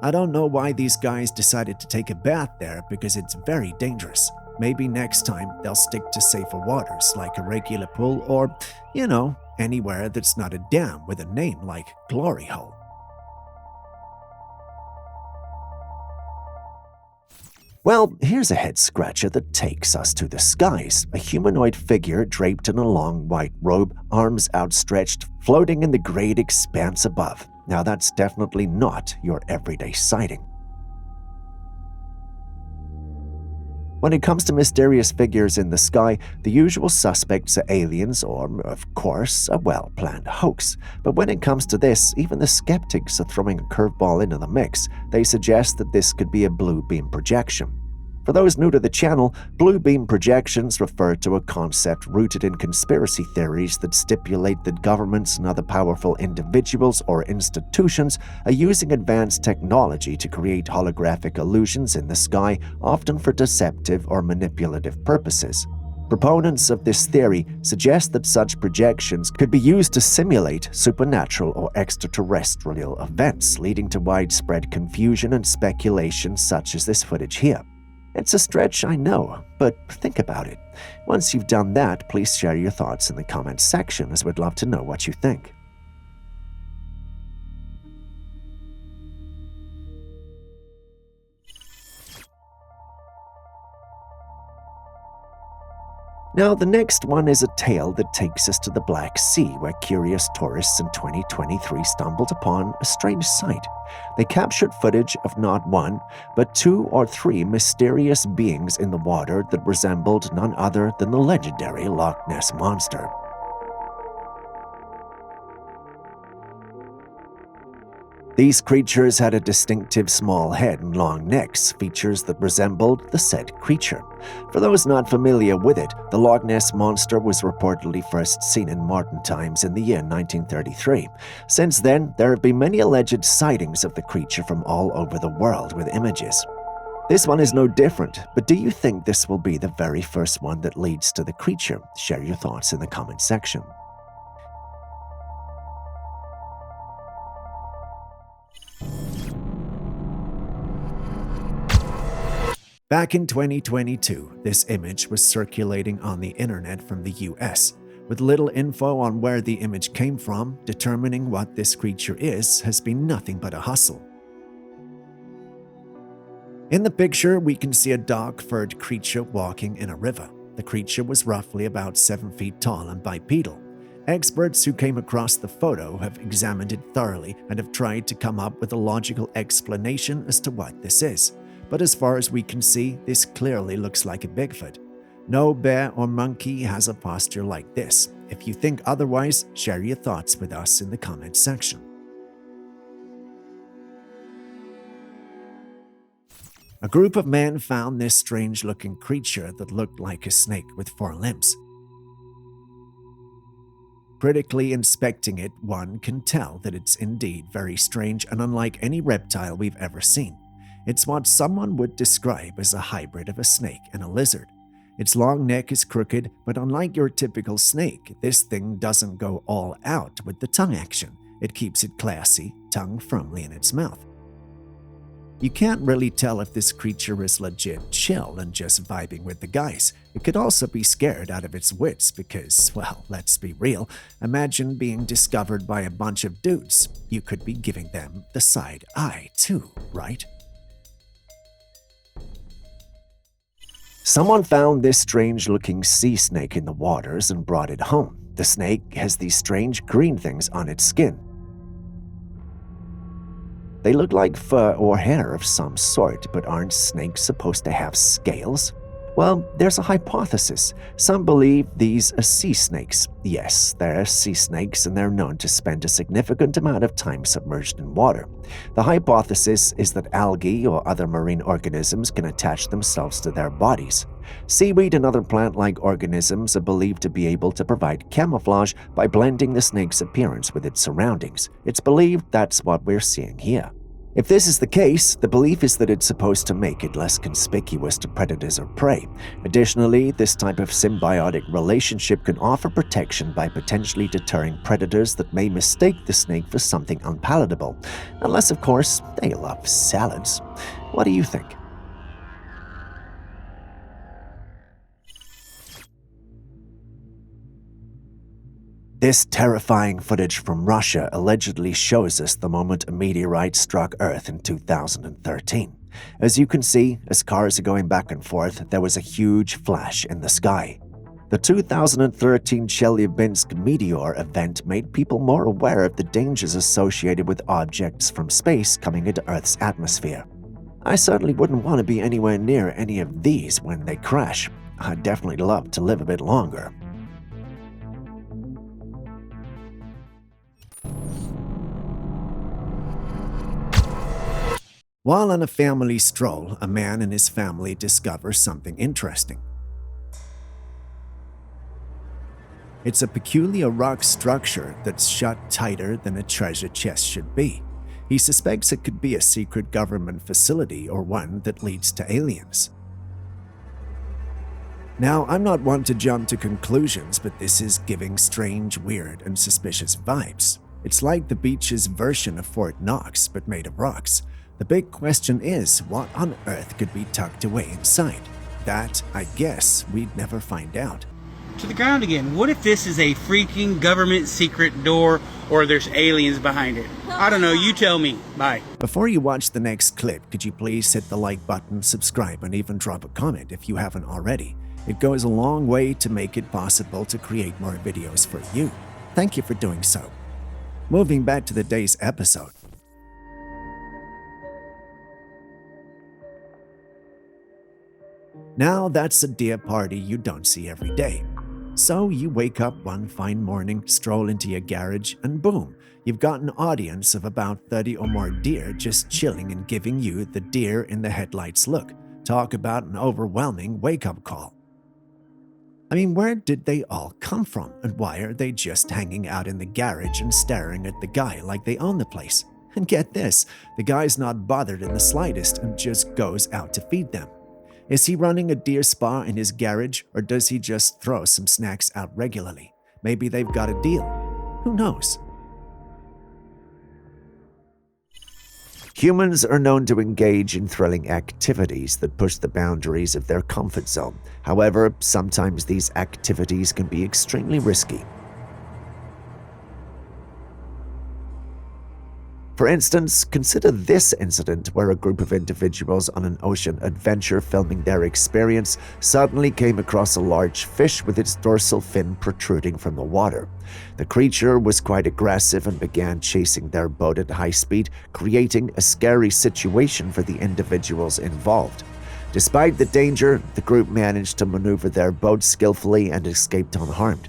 I don't know why these guys decided to take a bath there because it's very dangerous. Maybe next time they'll stick to safer waters like a regular pool or, anywhere that's not a dam with a name like glory hole. Well, here's a head-scratcher that takes us to the skies. A humanoid figure draped in a long white robe, arms outstretched, floating in the great expanse above. Now that's definitely not your everyday sighting. When it comes to mysterious figures in the sky, the usual suspects are aliens or, of course, a well-planned hoax. But when it comes to this, even the skeptics are throwing a curveball into the mix. They suggest that this could be a blue beam projection. For those new to the channel, blue beam projections refer to a concept rooted in conspiracy theories that stipulate that governments and other powerful individuals or institutions are using advanced technology to create holographic illusions in the sky, often for deceptive or manipulative purposes. Proponents of this theory suggest that such projections could be used to simulate supernatural or extraterrestrial events, leading to widespread confusion and speculation such as this footage here. It's a stretch, I know, but think about it. Once you've done that, please share your thoughts in the comments section, as we'd love to know what you think. Now, the next one is a tale that takes us to the Black Sea, where curious tourists in 2023 stumbled upon a strange sight. They captured footage of not one, but 2 or 3 mysterious beings in the water that resembled none other than the legendary Loch Ness Monster. These creatures had a distinctive small head and long necks, features that resembled the said creature. For those not familiar with it, the Loch Ness Monster was reportedly first seen in modern times in the year 1933. Since then, there have been many alleged sightings of the creature from all over the world with images. This one is no different, but do you think this will be the very first one that leads to the creature? Share your thoughts in the comment section. Back in 2022, this image was circulating on the internet from the US. With little info on where the image came from, determining what this creature is has been nothing but a hustle. In the picture, we can see a dark-furred creature walking in a river. The creature was roughly about 7 feet tall and bipedal. Experts who came across the photo have examined it thoroughly and have tried to come up with a logical explanation as to what this is. But as far as we can see, this clearly looks like a Bigfoot. No bear or monkey has a posture like this. If you think otherwise, share your thoughts with us in the comments section. A group of men found this strange-looking creature that looked like a snake with 4 limbs. Critically inspecting it, one can tell that it's indeed very strange and unlike any reptile we've ever seen. It's what someone would describe as a hybrid of a snake and a lizard. Its long neck is crooked, but unlike your typical snake, this thing doesn't go all out with the tongue action. It keeps it classy, tongue firmly in its mouth. You can't really tell if this creature is legit chill and just vibing with the guys. It could also be scared out of its wits because, well, let's be real, imagine being discovered by a bunch of dudes. You could be giving them the side eye too, right? Someone found this strange-looking sea snake in the waters and brought it home. The snake has these strange green things on its skin. They look like fur or hair of some sort, but aren't snakes supposed to have scales? Well, there's a hypothesis. Some believe these are sea snakes. Yes, they're sea snakes and they're known to spend a significant amount of time submerged in water. The hypothesis is that algae or other marine organisms can attach themselves to their bodies. Seaweed and other plant-like organisms are believed to be able to provide camouflage by blending the snake's appearance with its surroundings. It's believed that's what we're seeing here. If this is the case, the belief is that it's supposed to make it less conspicuous to predators or prey. Additionally, this type of symbiotic relationship can offer protection by potentially deterring predators that may mistake the snake for something unpalatable. Unless, of course, they love salads. What do you think? This terrifying footage from Russia allegedly shows us the moment a meteorite struck Earth in 2013. As you can see, as cars are going back and forth, there was a huge flash in the sky. The 2013 Chelyabinsk meteor event made people more aware of the dangers associated with objects from space coming into Earth's atmosphere. I certainly wouldn't want to be anywhere near any of these when they crash. I'd definitely love to live a bit longer. While on a family stroll, a man and his family discover something interesting. It's a peculiar rock structure that's shut tighter than a treasure chest should be. He suspects it could be a secret government facility or one that leads to aliens. Now, I'm not one to jump to conclusions, but this is giving strange, weird, and suspicious vibes. It's like the beach's version of Fort Knox, but made of rocks. The big question is, what on earth could be tucked away inside? That, I guess, we'd never find out. To the ground again. What if this is a freaking government secret door or there's aliens behind it? I don't know, you tell me. Bye. Before you watch the next clip, could you please hit the like button, subscribe, and even drop a comment if you haven't already? It goes a long way to make it possible to create more videos for you. Thank you for doing so. Moving back to the day's episode. Now that's a deer party you don't see every day. So you wake up one fine morning, stroll into your garage, and boom, you've got an audience of about 30 or more deer just chilling and giving you the deer in the headlights look. Talk about an overwhelming wake-up call. I mean, where did they all come from, and why are they just hanging out in the garage and staring at the guy like they own the place? And get this, the guy's not bothered in the slightest and just goes out to feed them. Is he running a deer spa in his garage, or does he just throw some snacks out regularly? Maybe they've got a deal. Who knows? Humans are known to engage in thrilling activities that push the boundaries of their comfort zone. However, sometimes these activities can be extremely risky. For instance, consider this incident where a group of individuals on an ocean adventure filming their experience suddenly came across a large fish with its dorsal fin protruding from the water. The creature was quite aggressive and began chasing their boat at high speed, creating a scary situation for the individuals involved. Despite the danger, the group managed to maneuver their boat skillfully and escaped unharmed.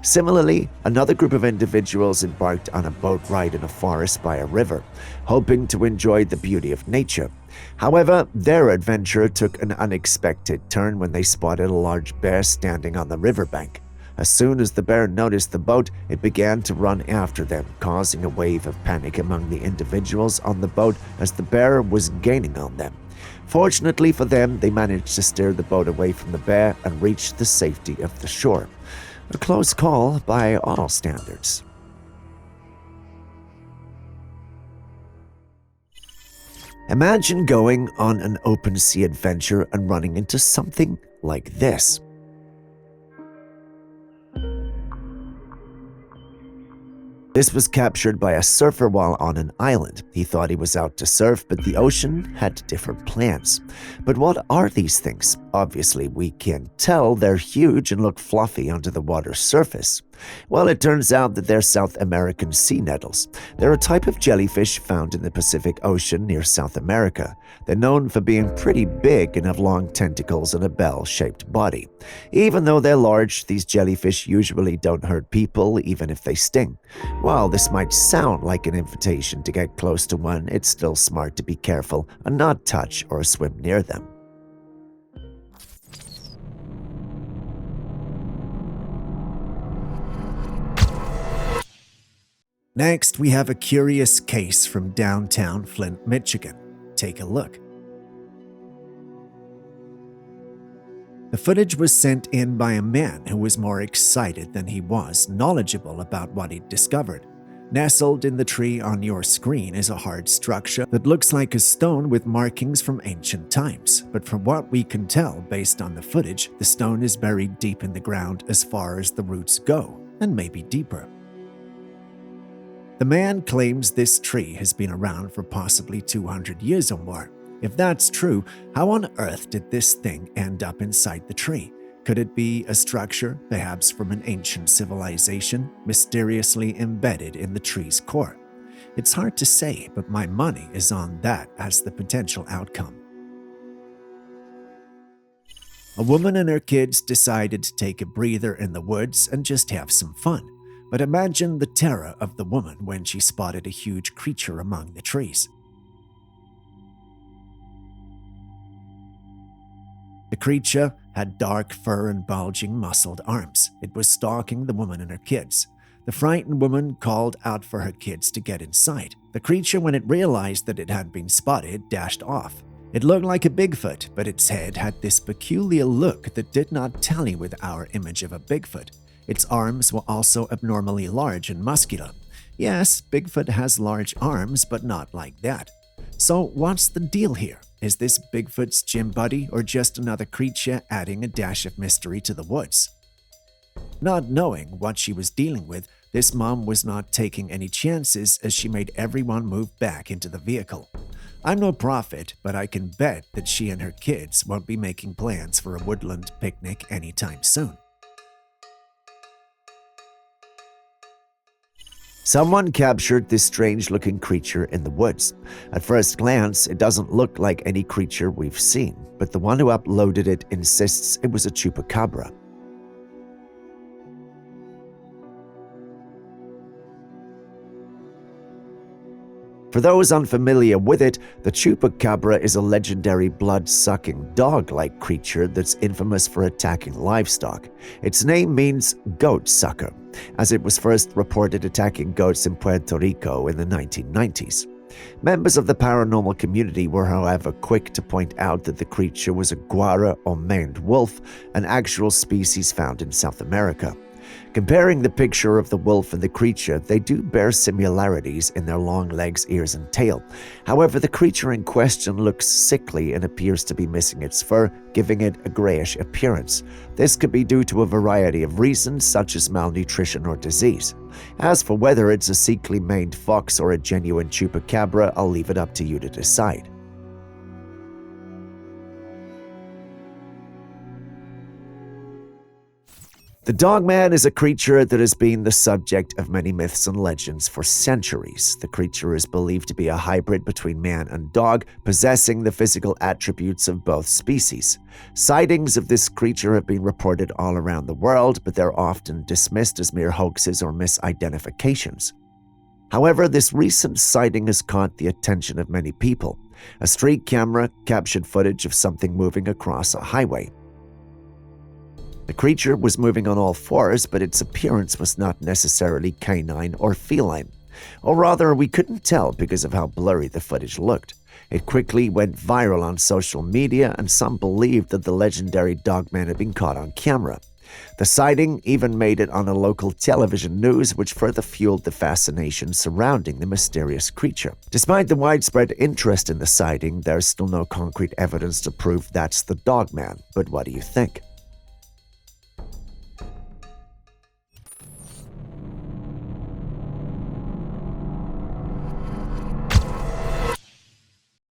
Similarly, another group of individuals embarked on a boat ride in a forest by a river, hoping to enjoy the beauty of nature. However, their adventure took an unexpected turn when they spotted a large bear standing on the riverbank. As soon as the bear noticed the boat, it began to run after them, causing a wave of panic among the individuals on the boat as the bear was gaining on them. Fortunately for them, they managed to steer the boat away from the bear and reach the safety of the shore. A close call by all standards. Imagine going on an open sea adventure and running into something like this. This was captured by a surfer while on an island. He thought he was out to surf, but the ocean had different plans. But what are these things? Obviously, we can tell they're huge and look fluffy under the water's surface. Well, it turns out that they're South American sea nettles. They're a type of jellyfish found in the Pacific Ocean near South America. They're known for being pretty big and have long tentacles and a bell-shaped body. Even though they're large, these jellyfish usually don't hurt people, even if they sting. While this might sound like an invitation to get close to one, it's still smart to be careful and not touch or swim near them. Next, we have a curious case from downtown Flint, Michigan. Take a look. The footage was sent in by a man who was more excited than he was knowledgeable about what he'd discovered. Nestled in the tree on your screen is a hard structure that looks like a stone with markings from ancient times. But from what we can tell based on the footage, the stone is buried deep in the ground as far as the roots go, and maybe deeper. The man claims this tree has been around for possibly 200 years or more. If that's true, how on earth did this thing end up inside the tree? Could it be a structure, perhaps from an ancient civilization, mysteriously embedded in the tree's core? It's hard to say, but my money is on that as the potential outcome. A woman and her kids decided to take a breather in the woods and just have some fun. But imagine the terror of the woman when she spotted a huge creature among the trees. The creature had dark fur and bulging muscled arms. It was stalking the woman and her kids. The frightened woman called out for her kids to get inside. The creature, when it realized that it had been spotted, dashed off. It looked like a Bigfoot, but its head had this peculiar look that did not tally with our image of a Bigfoot. Its arms were also abnormally large and muscular. Yes, Bigfoot has large arms, but not like that. So what's the deal here? Is this Bigfoot's gym buddy or just another creature adding a dash of mystery to the woods? Not knowing what she was dealing with, this mom was not taking any chances as she made everyone move back into the vehicle. I'm no prophet, but I can bet that she and her kids won't be making plans for a woodland picnic anytime soon. Someone captured this strange-looking creature in the woods. At first glance, it doesn't look like any creature we've seen, but the one who uploaded it insists it was a chupacabra. For those unfamiliar with it, the chupacabra is a legendary blood-sucking dog-like creature that's infamous for attacking livestock. Its name means goat sucker, as it was first reported attacking goats in Puerto Rico in the 1990s. Members of the paranormal community were, however, quick to point out that the creature was a guara or maned wolf, an actual species found in South America. Comparing the picture of the wolf and the creature, they do bear similarities in their long legs, ears, and tail. However, the creature in question looks sickly and appears to be missing its fur, giving it a grayish appearance. This could be due to a variety of reasons, such as malnutrition or disease. As for whether it's a sickly maned fox or a genuine chupacabra, I'll leave it up to you to decide. The Dogman is a creature that has been the subject of many myths and legends for centuries. The creature is believed to be a hybrid between man and dog, possessing the physical attributes of both species. Sightings of this creature have been reported all around the world, but they're often dismissed as mere hoaxes or misidentifications. However, this recent sighting has caught the attention of many people. A street camera captured footage of something moving across a highway. The creature was moving on all fours, but its appearance was not necessarily canine or feline. Or rather, we couldn't tell because of how blurry the footage looked. It quickly went viral on social media, and some believed that the legendary Dogman had been caught on camera. The sighting even made it on a local television news, which further fueled the fascination surrounding the mysterious creature. Despite the widespread interest in the sighting, there's still no concrete evidence to prove that's the Dogman. But what do you think?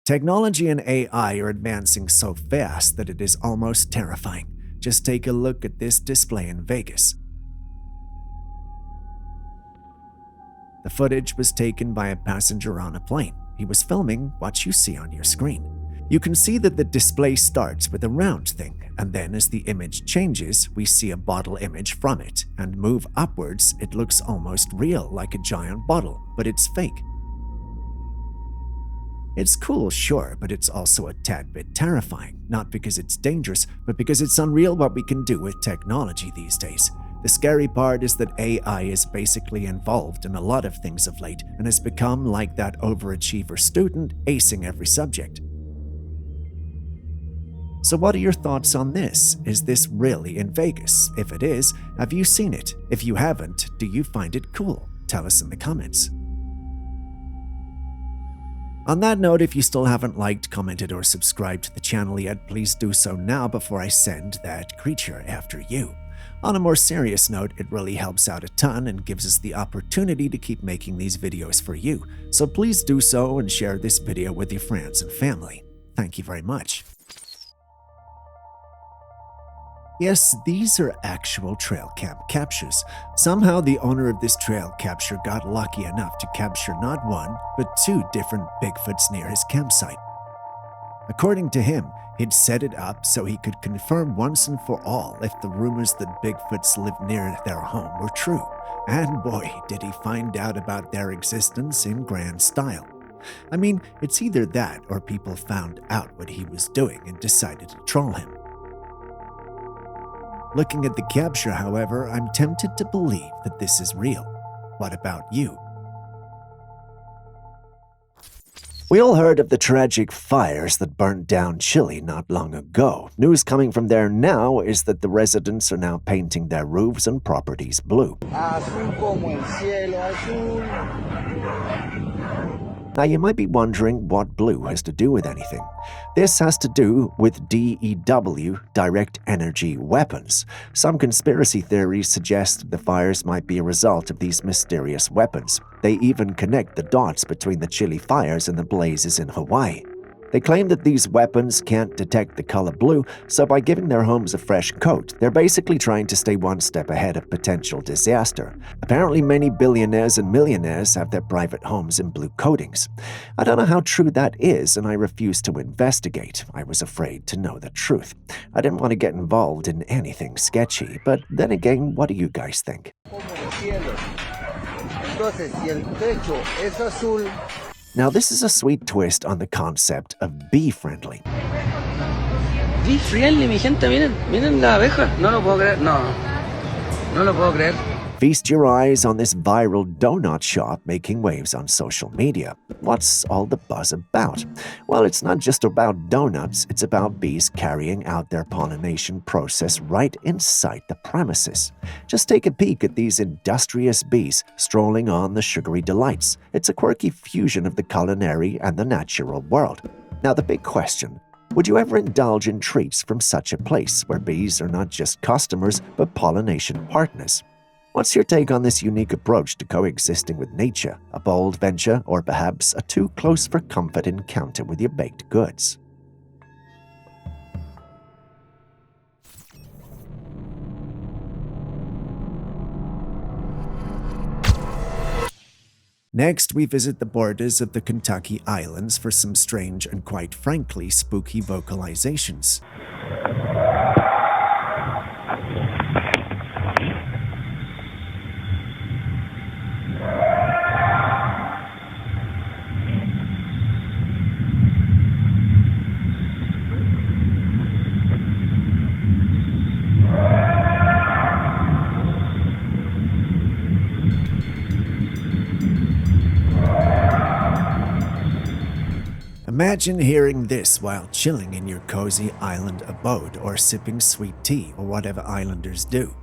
Technology and AI are advancing so fast that it is almost terrifying. Just take a look at this display in Vegas. The footage was taken by a passenger on a plane. He was filming what you see on your screen. You can see that the display starts with a round thing, and then as the image changes, we see a bottle image from it, and move upwards, it looks almost real, like a giant bottle, but it's fake. It's cool, sure, but it's also a tad bit terrifying, not because it's dangerous, but because it's unreal what we can do with technology these days. The scary part is that AI is basically involved in a lot of things of late and has become like that overachiever student acing every subject. So what are your thoughts on this? Is this really in Vegas? If it is, have you seen it? If you haven't, do you find it cool? Tell us in the comments. On that note, if you still haven't liked, commented, or subscribed to the channel yet, please do so now before I send that creature after you. On a more serious note, it really helps out a ton and gives us the opportunity to keep making these videos for you. So please do so and share this video with your friends and family. Thank you very much. Yes, these are actual Trailcam captures. Somehow the owner of this trail capture got lucky enough to capture not one, but two different Bigfoots near his campsite. According to him, he'd set it up so he could confirm once and for all if the rumors that Bigfoots live near their home were true. And boy, did he find out about their existence in grand style. I mean, it's either that or people found out what he was doing and decided to troll him. Looking at the capture, however, I'm tempted to believe that this is real. What about you? We all heard of the tragic fires that burnt down Chile not long ago. News coming from there now is that the residents are now painting their roofs and properties blue. Now you might be wondering what blue has to do with anything. This has to do with DEW, direct energy weapons. Some conspiracy theories suggest the fires might be a result of these mysterious weapons. They even connect the dots between the Chile fires and the blazes in Hawaii. They claim that these weapons can't detect the color blue, so by giving their homes a fresh coat, they're basically trying to stay one step ahead of potential disaster. Apparently, many billionaires and millionaires have their private homes in blue coatings. I don't know how true that is, and I refuse to investigate. I was afraid to know the truth. I didn't want to get involved in anything sketchy, but then again, what do you guys think? Now, this is a sweet twist on the concept of bee-friendly. Bee-friendly, mi gente, miren la abeja. No lo puedo creer, no lo puedo creer. Feast your eyes on this viral donut shop making waves on social media. What's all the buzz about? Well, it's not just about donuts, it's about bees carrying out their pollination process right inside the premises. Just take a peek at these industrious bees strolling on the sugary delights. It's a quirky fusion of the culinary and the natural world. Now, the big question: would you ever indulge in treats from such a place where bees are not just customers but pollination partners? What's your take on this unique approach to coexisting with nature? A bold venture, or perhaps a too close for comfort encounter with your baked goods? Next, we visit the borders of the Kentucky Islands for some strange and quite frankly spooky vocalizations. Imagine hearing this while chilling in your cozy island abode or sipping sweet tea or whatever islanders do.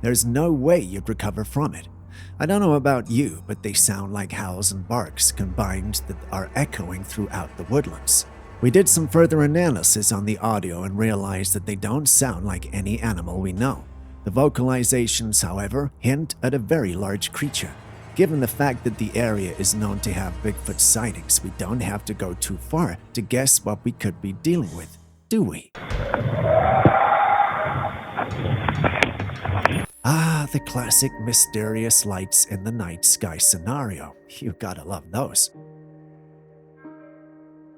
There's no way you'd recover from it. I don't know about you, but they sound like howls and barks combined that are echoing throughout the woodlands. We did some further analysis on the audio and realized that they don't sound like any animal we know. The vocalizations, however, hint at a very large creature. Given the fact that the area is known to have Bigfoot sightings, we don't have to go too far to guess what we could be dealing with, do we? Ah, the classic mysterious lights in the night sky scenario. You gotta love those.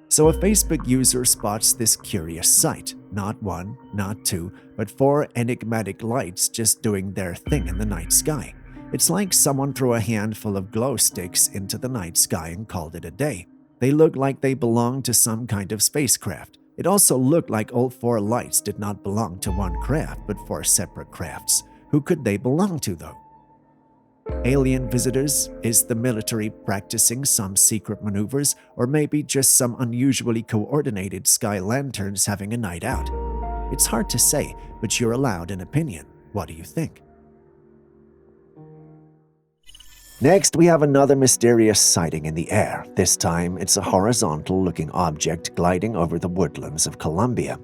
So a Facebook user spots this curious sight. Not one, not two, but 4 enigmatic lights just doing their thing in the night sky. It's like someone threw a handful of glow sticks into the night sky and called it a day. They look like they belong to some kind of spacecraft. It also looked like all 4 lights did not belong to one craft, but 4 separate crafts. Who could they belong to, though? Alien visitors? Is the military practicing some secret maneuvers? Or maybe just some unusually coordinated sky lanterns having a night out? It's hard to say, but you're allowed an opinion. What do you think? Next, we have another mysterious sighting in the air. This time, it's a horizontal-looking object gliding over the woodlands of Colombia.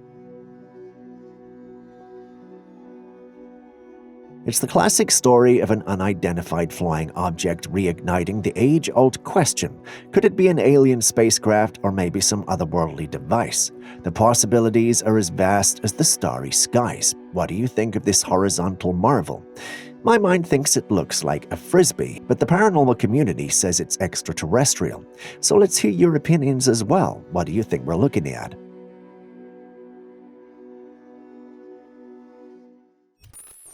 It's the classic story of an unidentified flying object reigniting the age-old question: could it be an alien spacecraft or maybe some otherworldly device? The possibilities are as vast as the starry skies. What do you think of this horizontal marvel? My mind thinks it looks like a frisbee, but the paranormal community says it's extraterrestrial. So let's hear your opinions as well. What do you think we're looking at?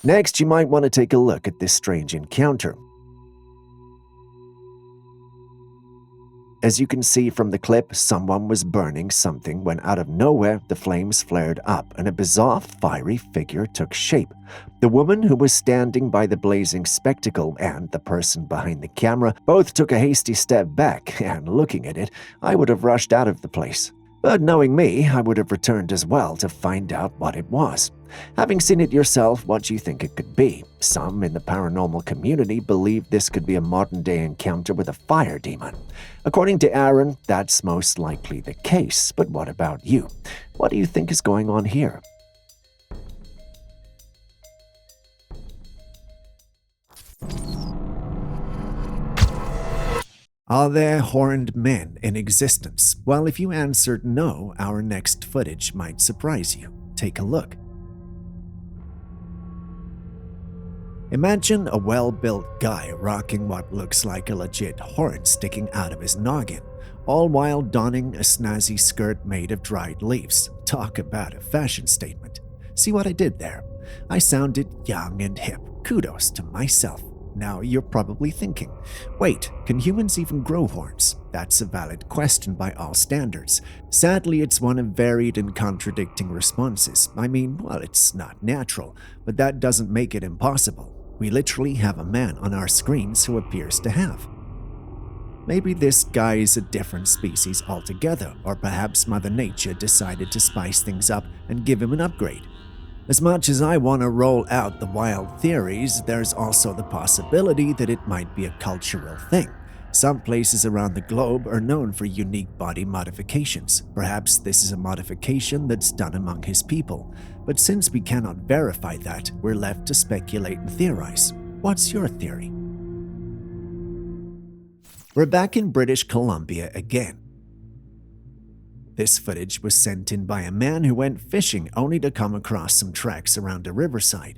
Next, you might want to take a look at this strange encounter. As you can see from the clip, someone was burning something when out of nowhere the flames flared up and a bizarre fiery figure took shape. The woman who was standing by the blazing spectacle and the person behind the camera both took a hasty step back, and looking at it, I would have rushed out of the place. But knowing me, I would have returned as well to find out what it was. Having seen it yourself, what do you think it could be? Some in the paranormal community believe this could be a modern-day encounter with a fire demon. According to Aaron, that's most likely the case. But what about you? What do you think is going on here? Are there horned men in existence? Well, if you answered no, our next footage might surprise you. Take a look. Imagine a well-built guy rocking what looks like a legit horn sticking out of his noggin, all while donning a snazzy skirt made of dried leaves. Talk about a fashion statement. See what I did there? I sounded young and hip. Kudos to myself. Now you're probably thinking, wait, can humans even grow horns? That's a valid question by all standards. Sadly, it's one of varied and contradicting responses. I mean, well, it's not natural, but that doesn't make it impossible. We literally have a man on our screens who appears to have. Maybe this guy is a different species altogether, or perhaps Mother Nature decided to spice things up and give him an upgrade. As much as I want to roll out the wild theories, there's also the possibility that it might be a cultural thing. Some places around the globe are known for unique body modifications. Perhaps this is a modification that's done among his people. But since we cannot verify that, we're left to speculate and theorize. What's your theory? We're back in British Columbia again. This footage was sent in by a man who went fishing only to come across some tracks around a riverside.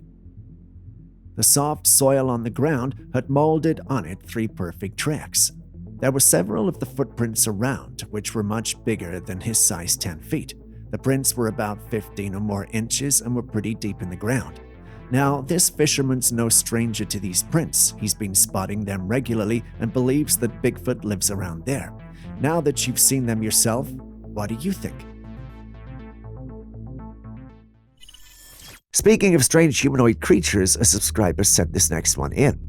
The soft soil on the ground had molded on it 3 perfect tracks. There were several of the footprints around, which were much bigger than his size 10 feet. The prints were about 15 or more inches and were pretty deep in the ground. Now, this fisherman's no stranger to these prints. He's been spotting them regularly and believes that Bigfoot lives around there. Now that you've seen them yourself, what do you think? Speaking of strange humanoid creatures, a subscriber sent this next one in.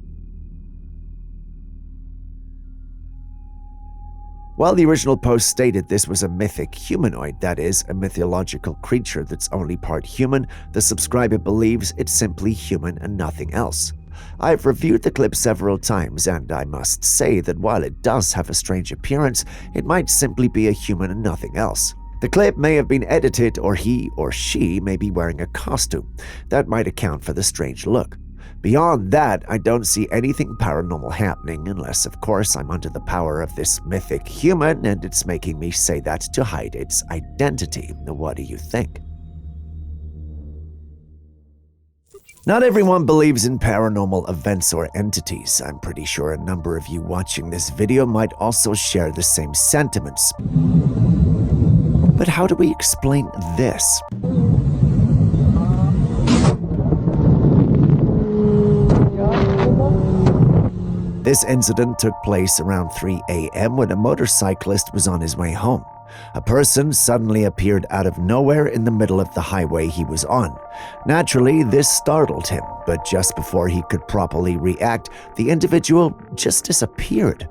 While the original post stated this was a mythic humanoid, that is, a mythological creature that's only part human, the subscriber believes it's simply human and nothing else. I've reviewed the clip several times, and I must say that while it does have a strange appearance, it might simply be a human and nothing else. The clip may have been edited, or he or she may be wearing a costume. That might account for the strange look. Beyond that, I don't see anything paranormal happening unless, of course, I'm under the power of this mythic human and it's making me say that to hide its identity. What do you think? Not everyone believes in paranormal events or entities. I'm pretty sure a number of you watching this video might also share the same sentiments. But how do we explain this? This incident took place around 3 a.m. when a motorcyclist was on his way home. A person suddenly appeared out of nowhere in the middle of the highway he was on. Naturally, this startled him, but just before he could properly react, the individual just disappeared.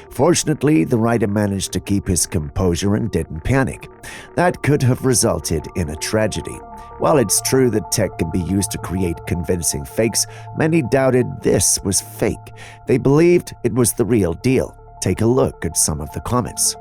Fortunately, the rider managed to keep his composure and didn't panic. That could have resulted in a tragedy. While it's true that tech can be used to create convincing fakes, many doubted this was fake. They believed it was the real deal. Take a look at some of the comments.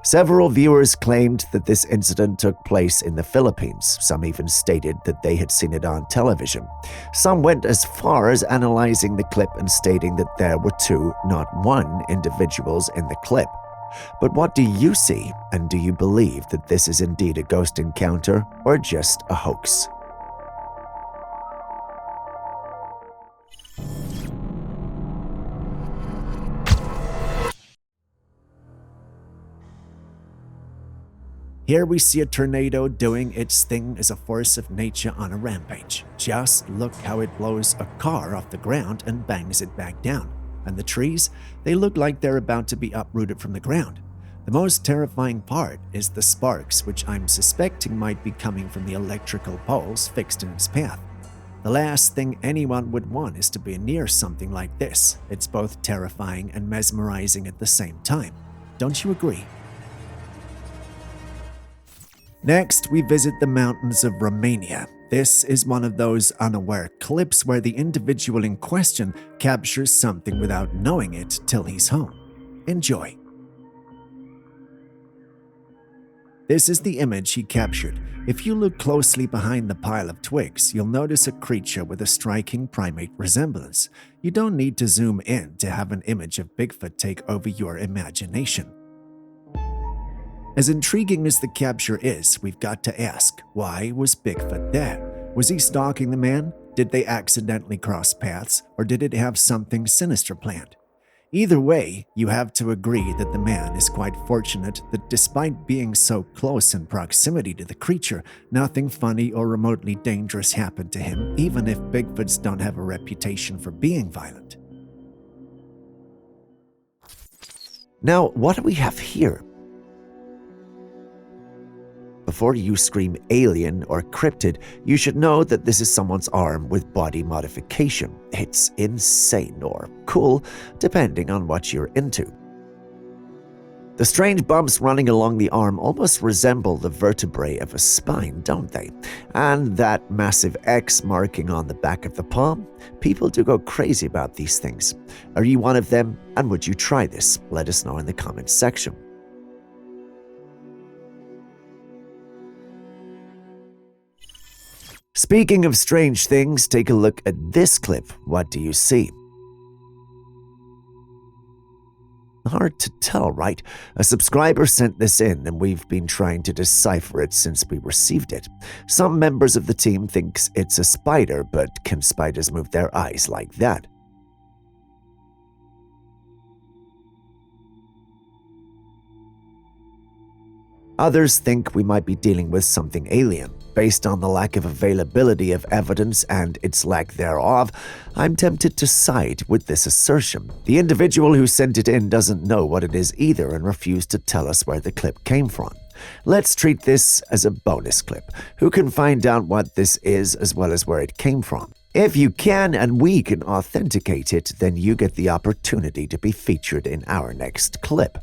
Several viewers claimed that this incident took place in the Philippines. Some even stated that they had seen it on television. Some went as far as analyzing the clip and stating that there were two, not one, individuals in the clip. But what do you see, and do you believe that this is indeed a ghost encounter or just a hoax? Here we see a tornado doing its thing as a force of nature on a rampage. Just look how it blows a car off the ground and bangs it back down. And the trees, they look like they're about to be uprooted from the ground. The most terrifying part is the sparks, which I'm suspecting might be coming from the electrical poles fixed in its path. The last thing anyone would want is to be near something like this. It's both terrifying and mesmerizing at the same time. Don't you agree? Next, we visit the mountains of Romania. This is one of those unaware clips where the individual in question captures something without knowing it till he's home. Enjoy. This is the image he captured. If you look closely behind the pile of twigs, you'll notice a creature with a striking primate resemblance. You don't need to zoom in to have an image of Bigfoot take over your imagination. As intriguing as the capture is, we've got to ask, why was Bigfoot there? Was he stalking the man? Did they accidentally cross paths? Or did it have something sinister planned? Either way, you have to agree that the man is quite fortunate that despite being so close in proximity to the creature, nothing funny or remotely dangerous happened to him, even if Bigfoots don't have a reputation for being violent. Now, what do we have here? Before you scream alien or cryptid, you should know that this is someone's arm with body modification. It's insane or cool, depending on what you're into. The strange bumps running along the arm almost resemble the vertebrae of a spine, don't they? And that massive X marking on the back of the palm? People do go crazy about these things. Are you one of them, and would you try this? Let us know in the comments section. Speaking of strange things, take a look at this clip. What do you see? Hard to tell, right? A subscriber sent this in, and we've been trying to decipher it since we received it. Some members of the team think it's a spider, but can spiders move their eyes like that? Others think we might be dealing with something alien. Based on the lack of availability of evidence and its lack thereof, I'm tempted to side with this assertion. The individual who sent it in doesn't know what it is either and refused to tell us where the clip came from. Let's treat this as a bonus clip. Who can find out what this is as well as where it came from? If you can and we can authenticate it, then you get the opportunity to be featured in our next clip.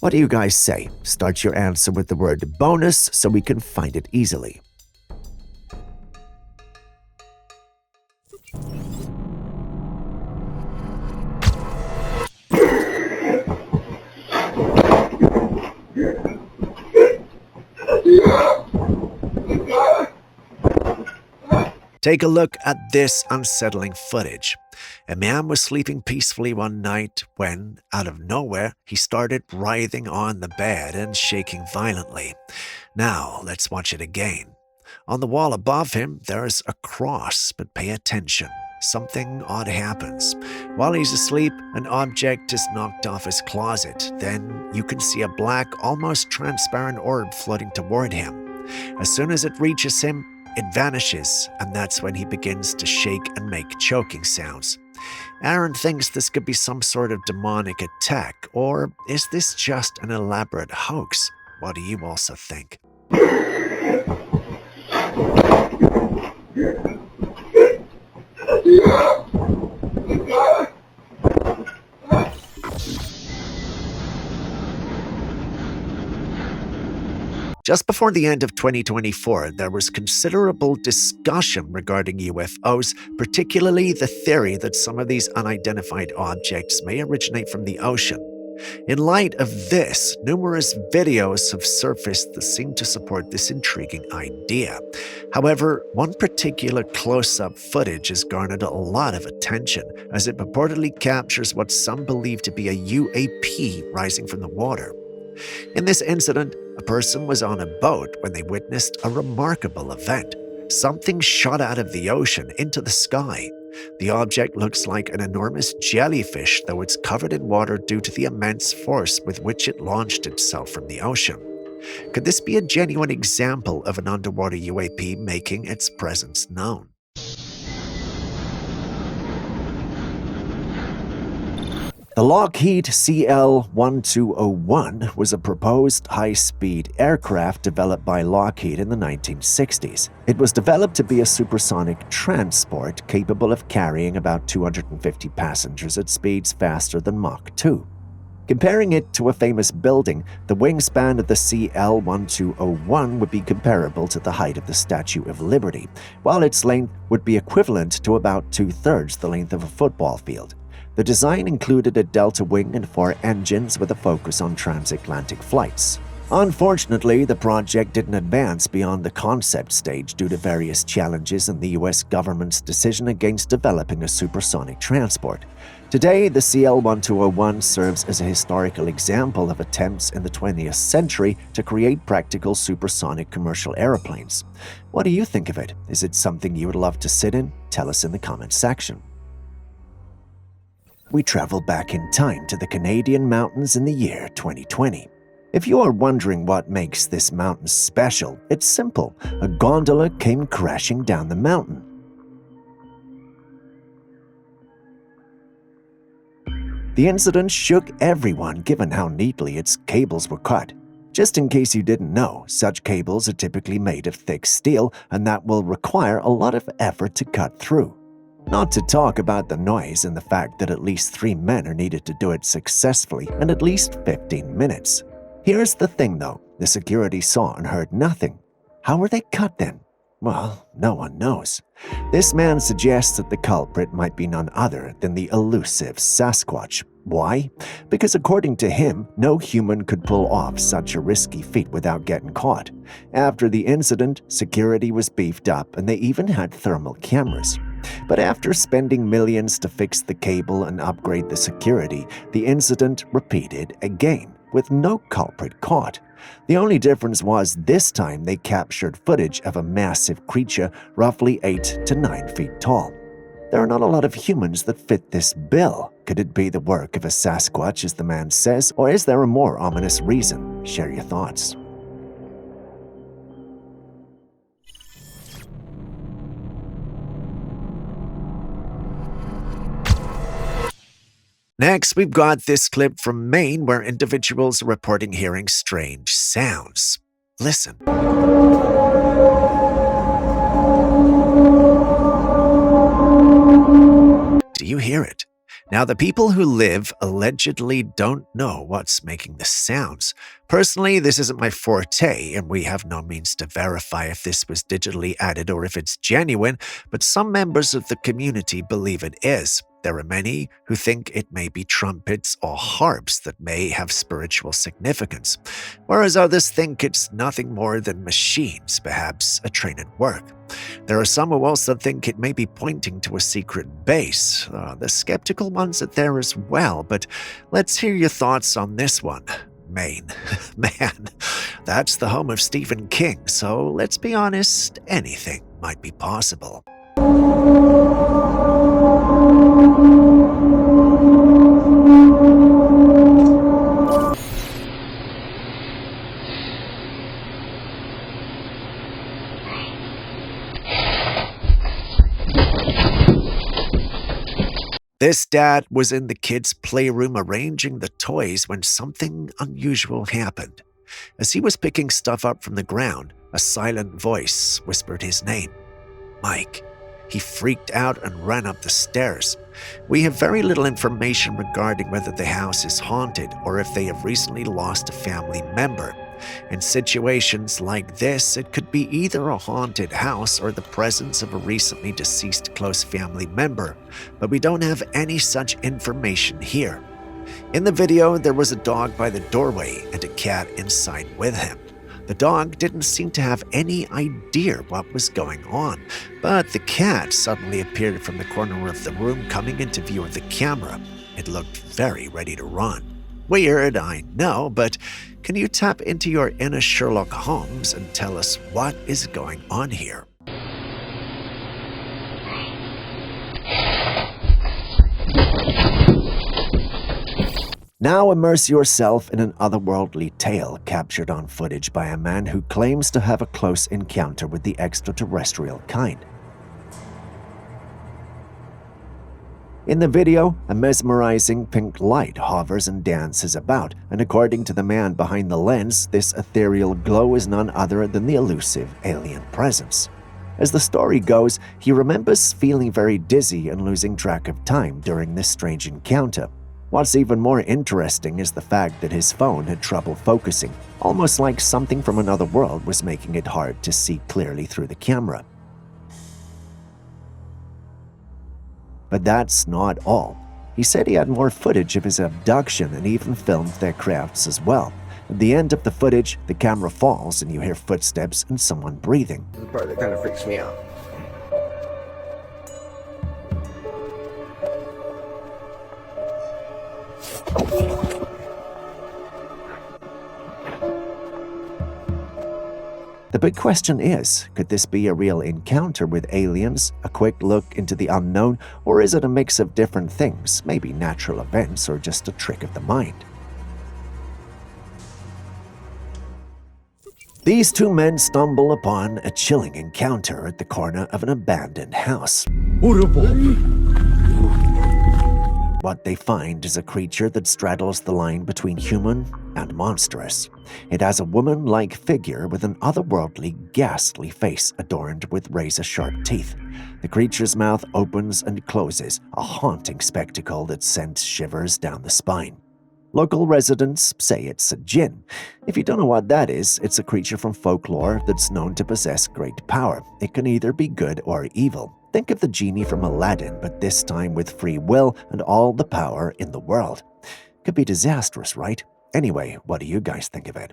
What do you guys say? Start your answer with the word bonus so we can find it easily. Take a look at this unsettling footage. A man was sleeping peacefully one night when, out of nowhere, he started writhing on the bed and shaking violently. Now, let's watch it again. On the wall above him, there's a cross, but pay attention. Something odd happens. While he's asleep, an object is knocked off his closet. Then you can see a black, almost transparent orb floating toward him. As soon as it reaches him, it vanishes, and that's when he begins to shake and make choking sounds. Aaron thinks this could be some sort of demonic attack, or is this just an elaborate hoax? What do you also think? Just before the end of 2024, there was considerable discussion regarding UFOs, particularly the theory that some of these unidentified objects may originate from the ocean. In light of this, numerous videos have surfaced that seem to support this intriguing idea. However, one particular close-up footage has garnered a lot of attention, as it purportedly captures what some believe to be a UAP rising from the water. In this incident, a person was on a boat when they witnessed a remarkable event. Something shot out of the ocean into the sky. The object looks like an enormous jellyfish, though it's covered in water due to the immense force with which it launched itself from the ocean. Could this be a genuine example of an underwater UAP making its presence known? The Lockheed CL-1201 was a proposed high-speed aircraft developed by Lockheed in the 1960s. It was developed to be a supersonic transport capable of carrying about 250 passengers at speeds faster than Mach 2. Comparing it to a famous building, the wingspan of the CL-1201 would be comparable to the height of the Statue of Liberty, while its length would be equivalent to about two-thirds the length of a football field. The design included a delta wing and 4 engines with a focus on transatlantic flights. Unfortunately, the project didn't advance beyond the concept stage due to various challenges in the US government's decision against developing a supersonic transport. Today, the CL-1201 serves as a historical example of attempts in the 20th century to create practical supersonic commercial airplanes. What do you think of it? Is it something you would love to sit in? Tell us in the comments section. We travel back in time to the Canadian mountains in the year 2020. If you are wondering what makes this mountain special, it's simple. A gondola came crashing down the mountain. The incident shook everyone given how neatly its cables were cut. Just in case you didn't know, such cables are typically made of thick steel, and that will require a lot of effort to cut through. Not to talk about the noise and the fact that at least 3 men are needed to do it successfully in at least 15 minutes. Here's the thing though, the security saw and heard nothing. How were they cut then? Well, no one knows. This man suggests that the culprit might be none other than the elusive Sasquatch. Why? Because according to him, no human could pull off such a risky feat without getting caught. After the incident, security was beefed up and they even had thermal cameras. But after spending millions to fix the cable and upgrade the security, the incident repeated again, with no culprit caught. The only difference was this time they captured footage of a massive creature roughly 8 to 9 feet tall. There are not a lot of humans that fit this bill. Could it be the work of a Sasquatch, as the man says, or is there a more ominous reason? Share your thoughts. Next, we've got this clip from Maine where individuals are reporting hearing strange sounds. Listen. Do you hear it? Now, the people who live allegedly don't know what's making the sounds. Personally, this isn't my forte, and we have no means to verify if this was digitally added or if it's genuine, but some members of the community believe it is. There are many who think it may be trumpets or harps that may have spiritual significance, whereas others think it's nothing more than machines, perhaps a train at work. There are some who also think it may be pointing to a secret base. The skeptical ones are there as well, but let's hear your thoughts on this one. Maine. Man, that's the home of Stephen King, so let's be honest, anything might be possible. This dad was in the kids' playroom arranging the toys when something unusual happened. As he was picking stuff up from the ground, a silent voice whispered his name, Mike. He freaked out and ran up the stairs. We have very little information regarding whether the house is haunted or if they have recently lost a family member. In situations like this, it could be either a haunted house or the presence of a recently deceased close family member, but we don't have any such information here. In the video, there was a dog by the doorway and a cat inside with him. The dog didn't seem to have any idea what was going on, but the cat suddenly appeared from the corner of the room coming into view of the camera. It looked very ready to run. Weird, I know, but can you tap into your inner Sherlock Holmes and tell us what is going on here? Now immerse yourself in an otherworldly tale captured on footage by a man who claims to have a close encounter with the extraterrestrial kind. In the video, a mesmerizing pink light hovers and dances about, and according to the man behind the lens, this ethereal glow is none other than the elusive alien presence. As the story goes, he remembers feeling very dizzy and losing track of time during this strange encounter. What's even more interesting is the fact that his phone had trouble focusing, almost like something from another world was making it hard to see clearly through the camera. But that's not all. He said he had more footage of his abduction and even filmed their crafts as well. At the end of the footage, the camera falls and you hear footsteps and someone breathing. This is the part that kind of freaks me out. The big question is, could this be a real encounter with aliens, a quick look into the unknown, or is it a mix of different things, maybe natural events or just a trick of the mind? These two men stumble upon a chilling encounter at the corner of an abandoned house. What they find is a creature that straddles the line between human and monstrous. It has a woman-like figure with an otherworldly, ghastly face adorned with razor-sharp teeth. The creature's mouth opens and closes, a haunting spectacle that sends shivers down the spine. Local residents say it's a jinn. If you don't know what that is, it's a creature from folklore that's known to possess great power. It can either be good or evil. Think of the genie from Aladdin, but this time with free will and all the power in the world. Could be disastrous, right? Anyway, what do you guys think of it?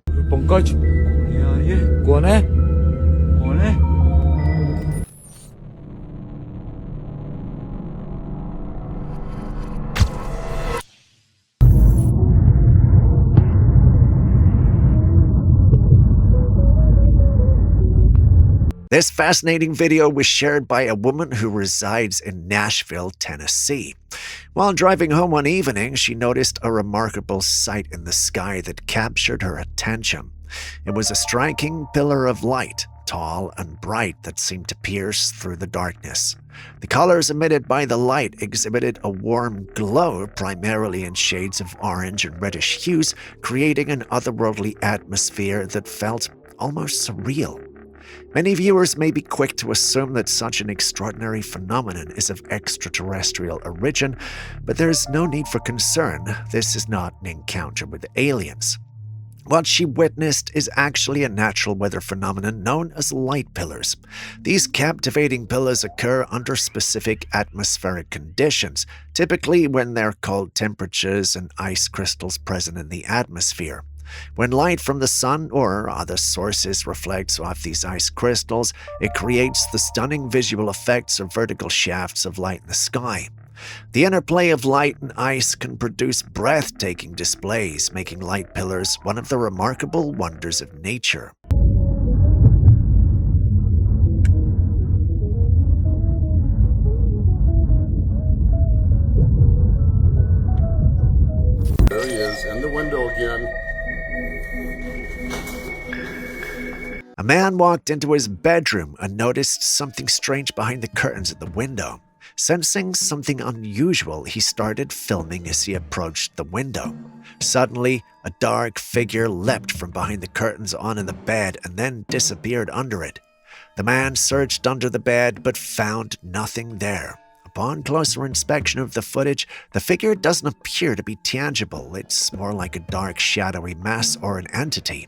This fascinating video was shared by a woman who resides in Nashville, Tennessee. While driving home one evening, she noticed a remarkable sight in the sky that captured her attention. It was a striking pillar of light, tall and bright, that seemed to pierce through the darkness. The colors emitted by the light exhibited a warm glow, primarily in shades of orange and reddish hues, creating an otherworldly atmosphere that felt almost surreal. Many viewers may be quick to assume that such an extraordinary phenomenon is of extraterrestrial origin, but there is no need for concern. This is not an encounter with aliens. What she witnessed is actually a natural weather phenomenon known as light pillars. These captivating pillars occur under specific atmospheric conditions, typically when there are cold temperatures and ice crystals present in the atmosphere. When light from the sun or other sources reflects off these ice crystals, it creates the stunning visual effects of vertical shafts of light in the sky. The interplay of light and ice can produce breathtaking displays, making light pillars one of the remarkable wonders of nature. There he is, in the window again. A man walked into his bedroom and noticed something strange behind the curtains at the window. Sensing something unusual, he started filming as he approached the window. Suddenly, a dark figure leapt from behind the curtains onto the bed and then disappeared under it. The man searched under the bed but found nothing there. Upon closer inspection of the footage, the figure doesn't appear to be tangible. It's more like a dark, shadowy mass or an entity.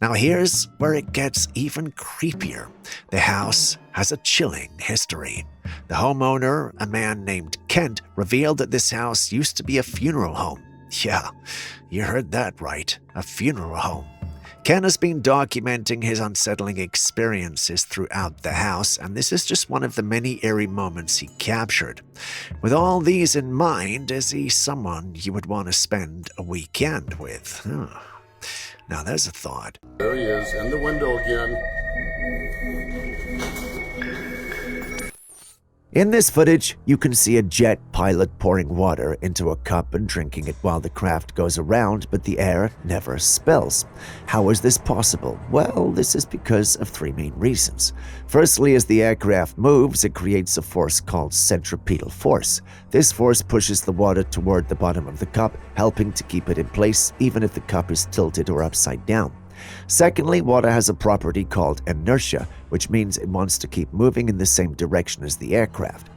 Now here's where it gets even creepier. The house has a chilling history. The homeowner, a man named Kent, revealed that this house used to be a funeral home. Yeah, you heard that right. A funeral home. Ken has been documenting his unsettling experiences throughout the house, and this is just one of the many eerie moments he captured. With all these in mind, is he someone you would want to spend a weekend with? Now there's a thought. There he is, in the window again. In this footage, you can see a jet pilot pouring water into a cup and drinking it while the craft goes around, but the air never spills. How is this possible? Well, this is because of three main reasons. Firstly, as the aircraft moves, it creates a force called centripetal force. This force pushes the water toward the bottom of the cup, helping to keep it in place even if the cup is tilted or upside down. Secondly, water has a property called inertia, which means it wants to keep moving in the same direction as the aircraft.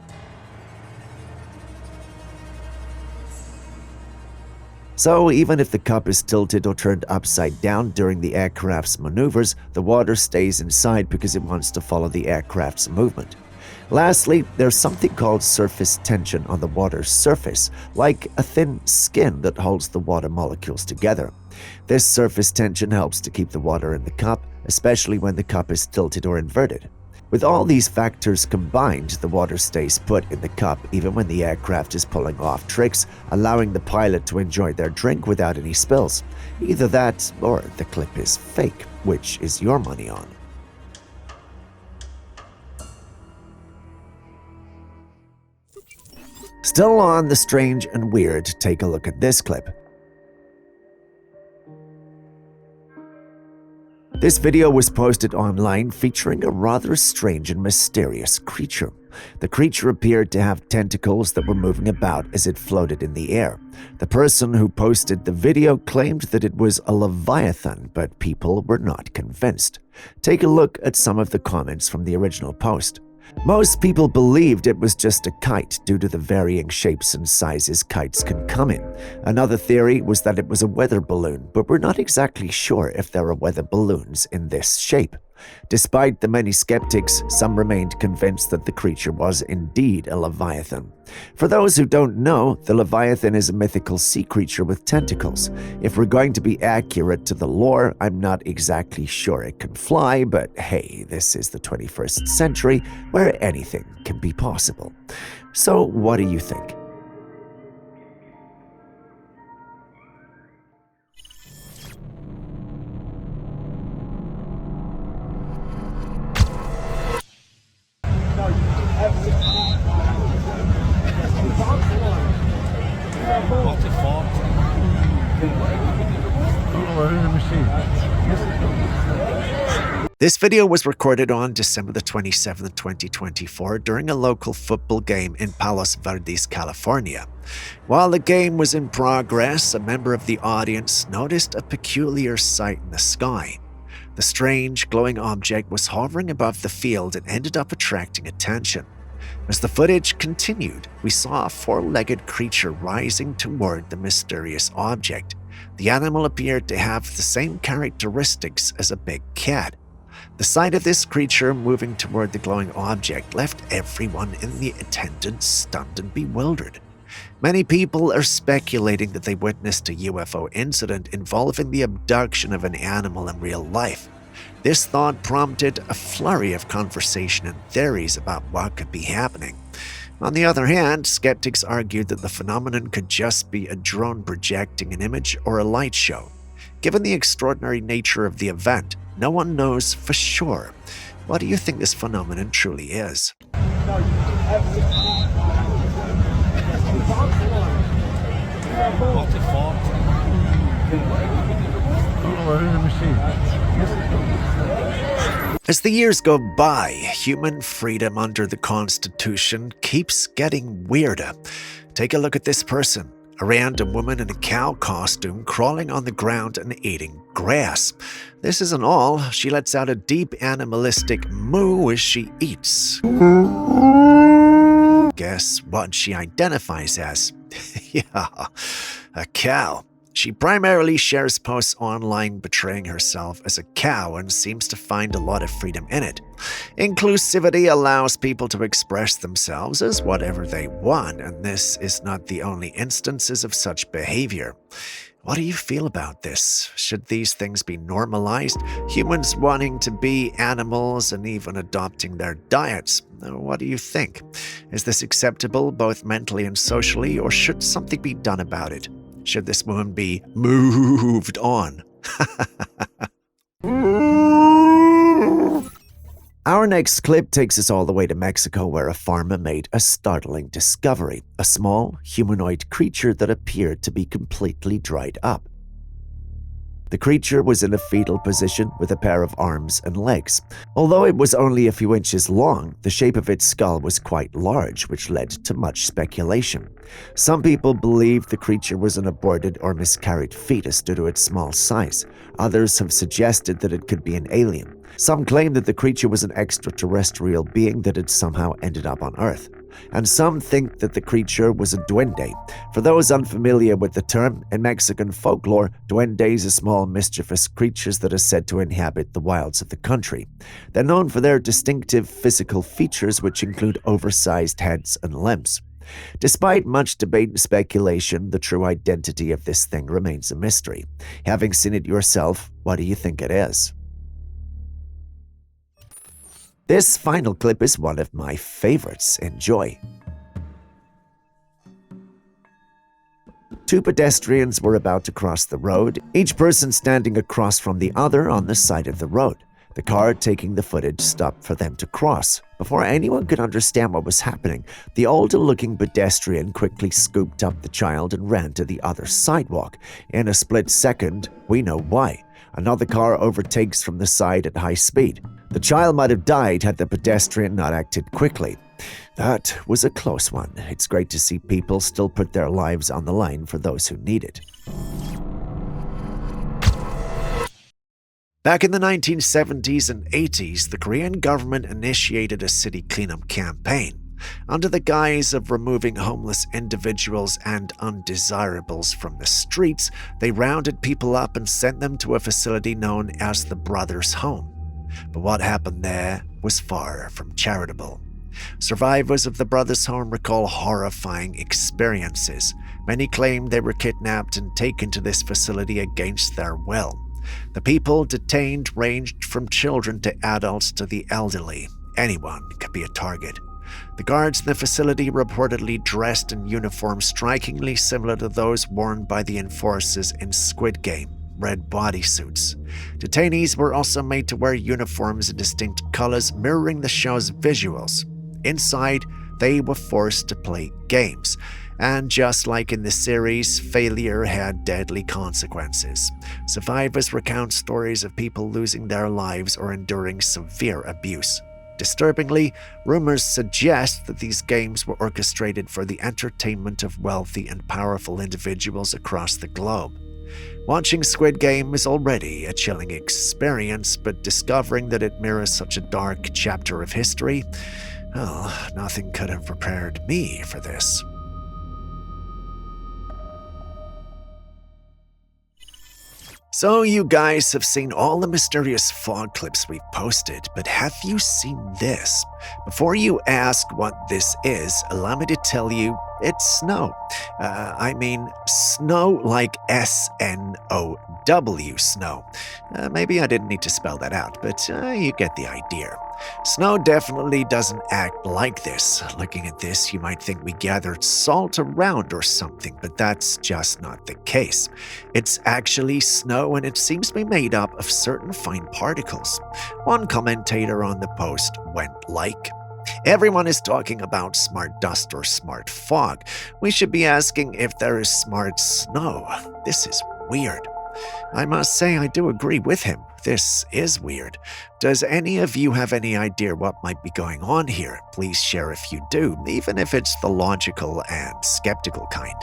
So even if the cup is tilted or turned upside down during the aircraft's maneuvers, the water stays inside because it wants to follow the aircraft's movement. Lastly, there's something called surface tension on the water's surface, like a thin skin that holds the water molecules together. This surface tension helps to keep the water in the cup, especially when the cup is tilted or inverted. With all these factors combined, the water stays put in the cup even when the aircraft is pulling off tricks, allowing the pilot to enjoy their drink without any spills. Either that or the clip is fake, which is your money on. Still on the strange and weird, take a look at this clip. This video was posted online featuring a rather strange and mysterious creature. The creature appeared to have tentacles that were moving about as it floated in the air. The person who posted the video claimed that it was a leviathan, but people were not convinced. Take a look at some of the comments from the original post. Most people believed it was just a kite due to the varying shapes and sizes kites can come in. Another theory was that it was a weather balloon, but we're not exactly sure if there are weather balloons in this shape. Despite the many skeptics, some remained convinced that the creature was indeed a leviathan. For those who don't know, the leviathan is a mythical sea creature with tentacles. If we're going to be accurate to the lore, I'm not exactly sure it can fly, but hey, this is the 21st century where anything can be possible. So what do you think? This video was recorded on December the 27th, 2024 during a local football game in Palos Verdes, California. While the game was in progress, a member of the audience noticed a peculiar sight in the sky. The strange, glowing object was hovering above the field and ended up attracting attention. As the footage continued, we saw a four-legged creature rising toward the mysterious object. The animal appeared to have the same characteristics as a big cat. The sight of this creature moving toward the glowing object left everyone in the attendance stunned and bewildered. Many people are speculating that they witnessed a UFO incident involving the abduction of an animal in real life. This thought prompted a flurry of conversation and theories about what could be happening. On the other hand, skeptics argued that the phenomenon could just be a drone projecting an image or a light show. Given the extraordinary nature of the event, no one knows for sure. What do you think this phenomenon truly is? As the years go by, human freedom under the Constitution keeps getting weirder. Take a look at this person. A random woman in a cow costume crawling on the ground and eating grass. This isn't all. She lets out a deep animalistic moo as she eats. Guess what she identifies as? Yeah, a cow. She primarily shares posts online portraying herself as a cow and seems to find a lot of freedom in it. Inclusivity allows people to express themselves as whatever they want, and this is not the only instances of such behavior. What do you feel about this? Should these things be normalized? Humans wanting to be animals and even adopting their diets. What do you think? Is this acceptable both mentally and socially, or should something be done about it? Should this woman be moved on? Our next clip takes us all the way to Mexico, where a farmer made a startling discovery: a small, humanoid creature that appeared to be completely dried up. The creature was in a fetal position with a pair of arms and legs. Although it was only a few inches long, the shape of its skull was quite large, which led to much speculation. Some people believe the creature was an aborted or miscarried fetus due to its small size. Others have suggested that it could be an alien. Some claim that the creature was an extraterrestrial being that had somehow ended up on Earth. And some think that the creature was a duende. For those unfamiliar with the term, in Mexican folklore, duendes are small mischievous creatures that are said to inhabit the wilds of the country. They're known for their distinctive physical features, which include oversized heads and limbs. Despite much debate and speculation, the true identity of this thing remains a mystery. Having seen it yourself, what do you think it is? This final clip is one of my favorites. Enjoy. Two pedestrians were about to cross the road, each person standing across from the other on the side of the road. The car taking the footage stopped for them to cross. Before anyone could understand what was happening, the older-looking pedestrian quickly scooped up the child and ran to the other sidewalk. In a split second, we know why. Another car overtakes from the side at high speed. The child might have died had the pedestrian not acted quickly. That was a close one. It's great to see people still put their lives on the line for those who need it. Back in the 1970s and 80s, the Korean government initiated a city cleanup campaign. Under the guise of removing homeless individuals and undesirables from the streets, they rounded people up and sent them to a facility known as the Brothers' Home. But what happened there was far from charitable. Survivors of the Brothers' Home recall horrifying experiences. Many claim they were kidnapped and taken to this facility against their will. The people detained ranged from children to adults to the elderly. Anyone could be a target. The guards in the facility reportedly dressed in uniforms strikingly similar to those worn by the enforcers in Squid Game, red bodysuits. Detainees were also made to wear uniforms in distinct colors mirroring the show's visuals. Inside, they were forced to play games. And just like in the series, failure had deadly consequences. Survivors recount stories of people losing their lives or enduring severe abuse. Disturbingly, rumors suggest that these games were orchestrated for the entertainment of wealthy and powerful individuals across the globe. Watching Squid Game is already a chilling experience, but discovering that it mirrors such a dark chapter of history, well, nothing could have prepared me for this. So you guys have seen all the mysterious fog clips we've posted, but have you seen this? Before you ask what this is, allow me to tell you it's snow. I mean snow like S-N-O-W, snow. Maybe I didn't need to spell that out, but you get the idea. Snow definitely doesn't act like this. Looking at this, you might think we gathered salt around or something, but that's just not the case. It's actually snow, and it seems to be made up of certain fine particles. One commentator on the post went like, "Everyone is talking about smart dust or smart fog. We should be asking if there is smart snow. This is weird." I must say I do agree with him. This is weird. Does any of you have any idea what might be going on here? Please share if you do, even if it's the logical and skeptical kind.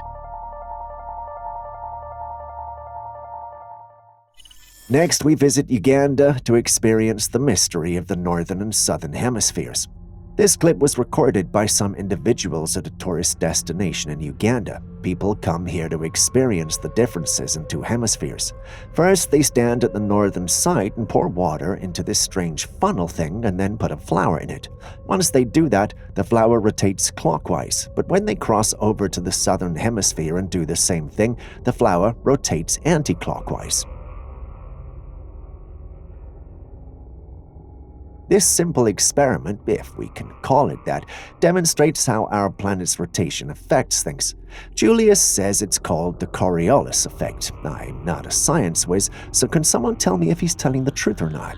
Next, we visit Uganda to experience the mystery of the northern and southern hemispheres. This clip was recorded by some individuals at a tourist destination in Uganda. People come here to experience the differences in two hemispheres. First, they stand at the northern side and pour water into this strange funnel thing and then put a flower in it. Once they do that, the flower rotates clockwise, but when they cross over to the southern hemisphere and do the same thing, the flower rotates anti-clockwise. This simple experiment, if we can call it that, demonstrates how our planet's rotation affects things. Julius says it's called the Coriolis effect. I'm not a science whiz, so can someone tell me if he's telling the truth or not?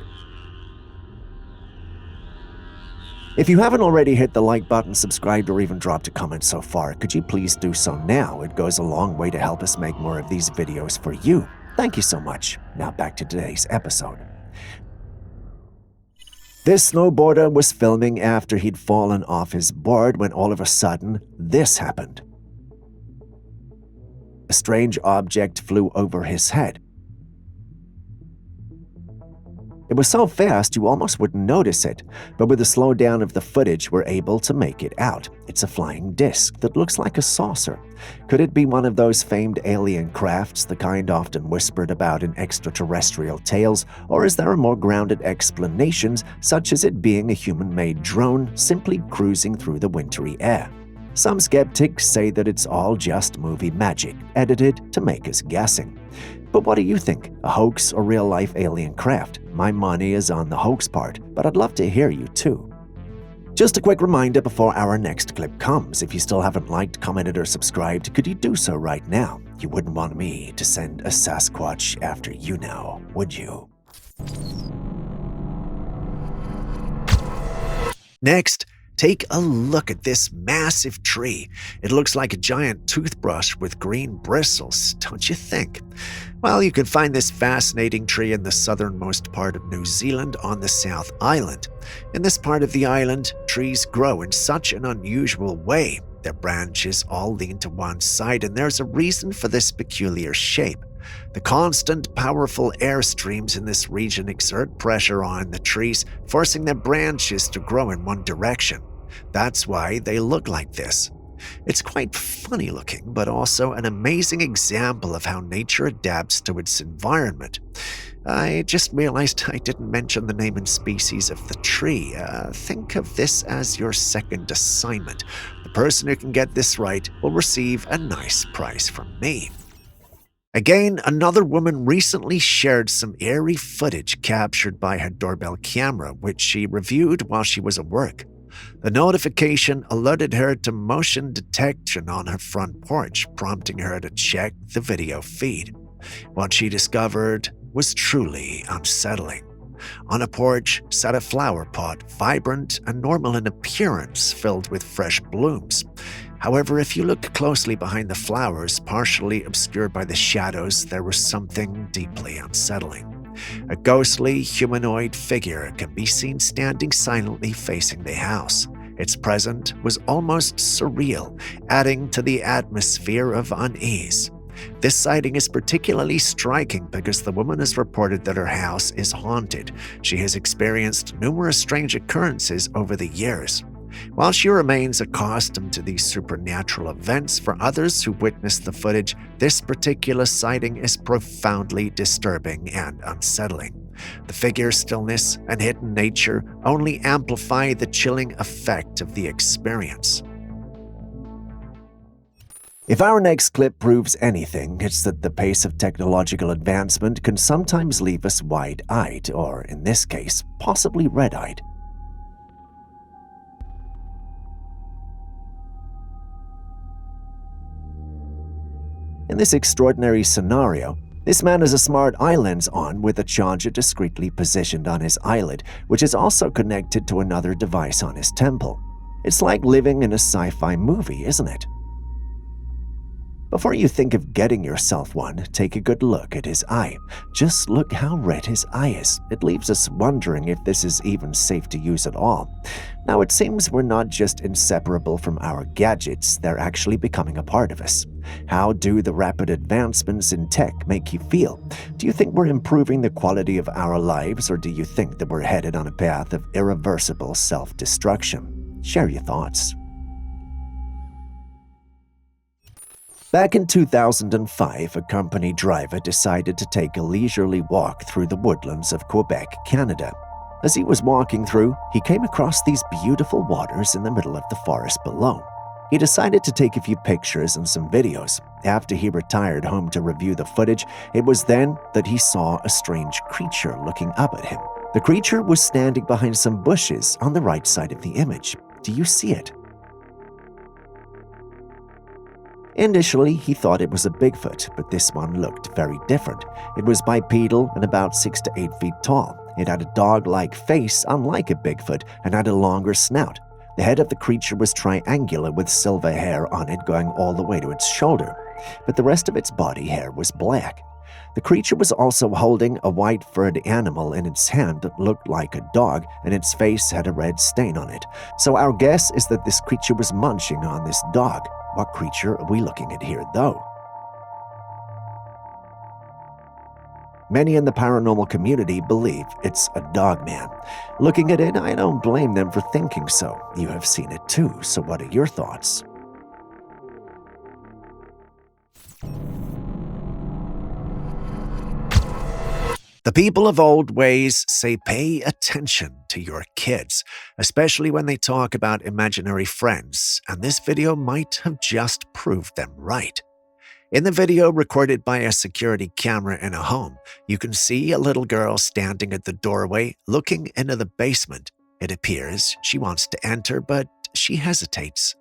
If you haven't already hit the like button, subscribed, or even dropped a comment so far, could you please do so now? It goes a long way to help us make more of these videos for you. Thank you so much. Now back to today's episode. This snowboarder was filming after he'd fallen off his board when all of a sudden, this happened. A strange object flew over his head. It was so fast you almost wouldn't notice it, but with the slowdown of the footage, we're able to make it out. It's a flying disc that looks like a saucer. Could it be one of those famed alien crafts, the kind often whispered about in extraterrestrial tales, or is there a more grounded explanation, such as it being a human-made drone simply cruising through the wintry air? Some skeptics say that it's all just movie magic, edited to make us guessing. But what do you think? A hoax or real-life alien craft? My money is on the hoax part, but I'd love to hear you too. Just a quick reminder before our next clip comes, if you still haven't liked, commented, or subscribed, could you do so right now? You wouldn't want me to send a Sasquatch after you now, would you? Next, take a look at this massive tree. It looks like a giant toothbrush with green bristles, don't you think? Well, you can find this fascinating tree in the southernmost part of New Zealand on the South Island. In this part of the island, trees grow in such an unusual way. Their branches all lean to one side, and there's a reason for this peculiar shape. The constant, powerful air streams in this region exert pressure on the trees, forcing their branches to grow in one direction. That's why they look like this. It's quite funny looking, but also an amazing example of how nature adapts to its environment. I just realized I didn't mention the name and species of the tree. Think of this as your second assignment. The person who can get this right will receive a nice prize from me. Again, another woman recently shared some eerie footage captured by her doorbell camera, which she reviewed while she was at work. The notification alerted her to motion detection on her front porch, prompting her to check the video feed. What she discovered was truly unsettling. On a porch sat a flower pot, vibrant and normal in appearance, filled with fresh blooms. However, if you look closely behind the flowers, partially obscured by the shadows, there was something deeply unsettling. A ghostly humanoid figure can be seen standing silently facing the house. Its presence was almost surreal, adding to the atmosphere of unease. This sighting is particularly striking because the woman has reported that her house is haunted. She has experienced numerous strange occurrences over the years. While she remains accustomed to these supernatural events, for others who witnessed the footage, this particular sighting is profoundly disturbing and unsettling. The figure's stillness and hidden nature only amplify the chilling effect of the experience. If our next clip proves anything, it's that the pace of technological advancement can sometimes leave us wide-eyed, or in this case, possibly red-eyed. In this extraordinary scenario, this man has a smart eye lens on with a charger discreetly positioned on his eyelid, which is also connected to another device on his temple. It's like living in a sci-fi movie, isn't it? Before you think of getting yourself one, take a good look at his eye. Just look how red his eye is. It leaves us wondering if this is even safe to use at all. Now, it seems we're not just inseparable from our gadgets, they're actually becoming a part of us. How do the rapid advancements in tech make you feel? Do you think we're improving the quality of our lives, or do you think that we're headed on a path of irreversible self-destruction? Share your thoughts. Back in 2005, a company driver decided to take a leisurely walk through the woodlands of Quebec, Canada. As he was walking through, he came across these beautiful waters in the middle of the forest below. He decided to take a few pictures and some videos. After he retired home to review the footage, it was then that he saw a strange creature looking up at him. The creature was standing behind some bushes on the right side of the image. Do you see it? Initially, he thought it was a Bigfoot, but this one looked very different. It was bipedal and about 6 to 8 feet tall. It had a dog-like face, unlike a Bigfoot, and had a longer snout. The head of the creature was triangular with silver hair on it going all the way to its shoulder, but the rest of its body hair was black. The creature was also holding a white furred animal in its hand that looked like a dog, and its face had a red stain on it. So our guess is that this creature was munching on this dog. What creature are we looking at here, though? Many in the paranormal community believe it's a dogman. Looking at it, I don't blame them for thinking so. You have seen it too, so what are your thoughts? The people of old ways say pay attention to your kids, especially when they talk about imaginary friends, and this video might have just proved them right. In the video recorded by a security camera in a home, you can see a little girl standing at the doorway looking into the basement. It appears she wants to enter, but she hesitates.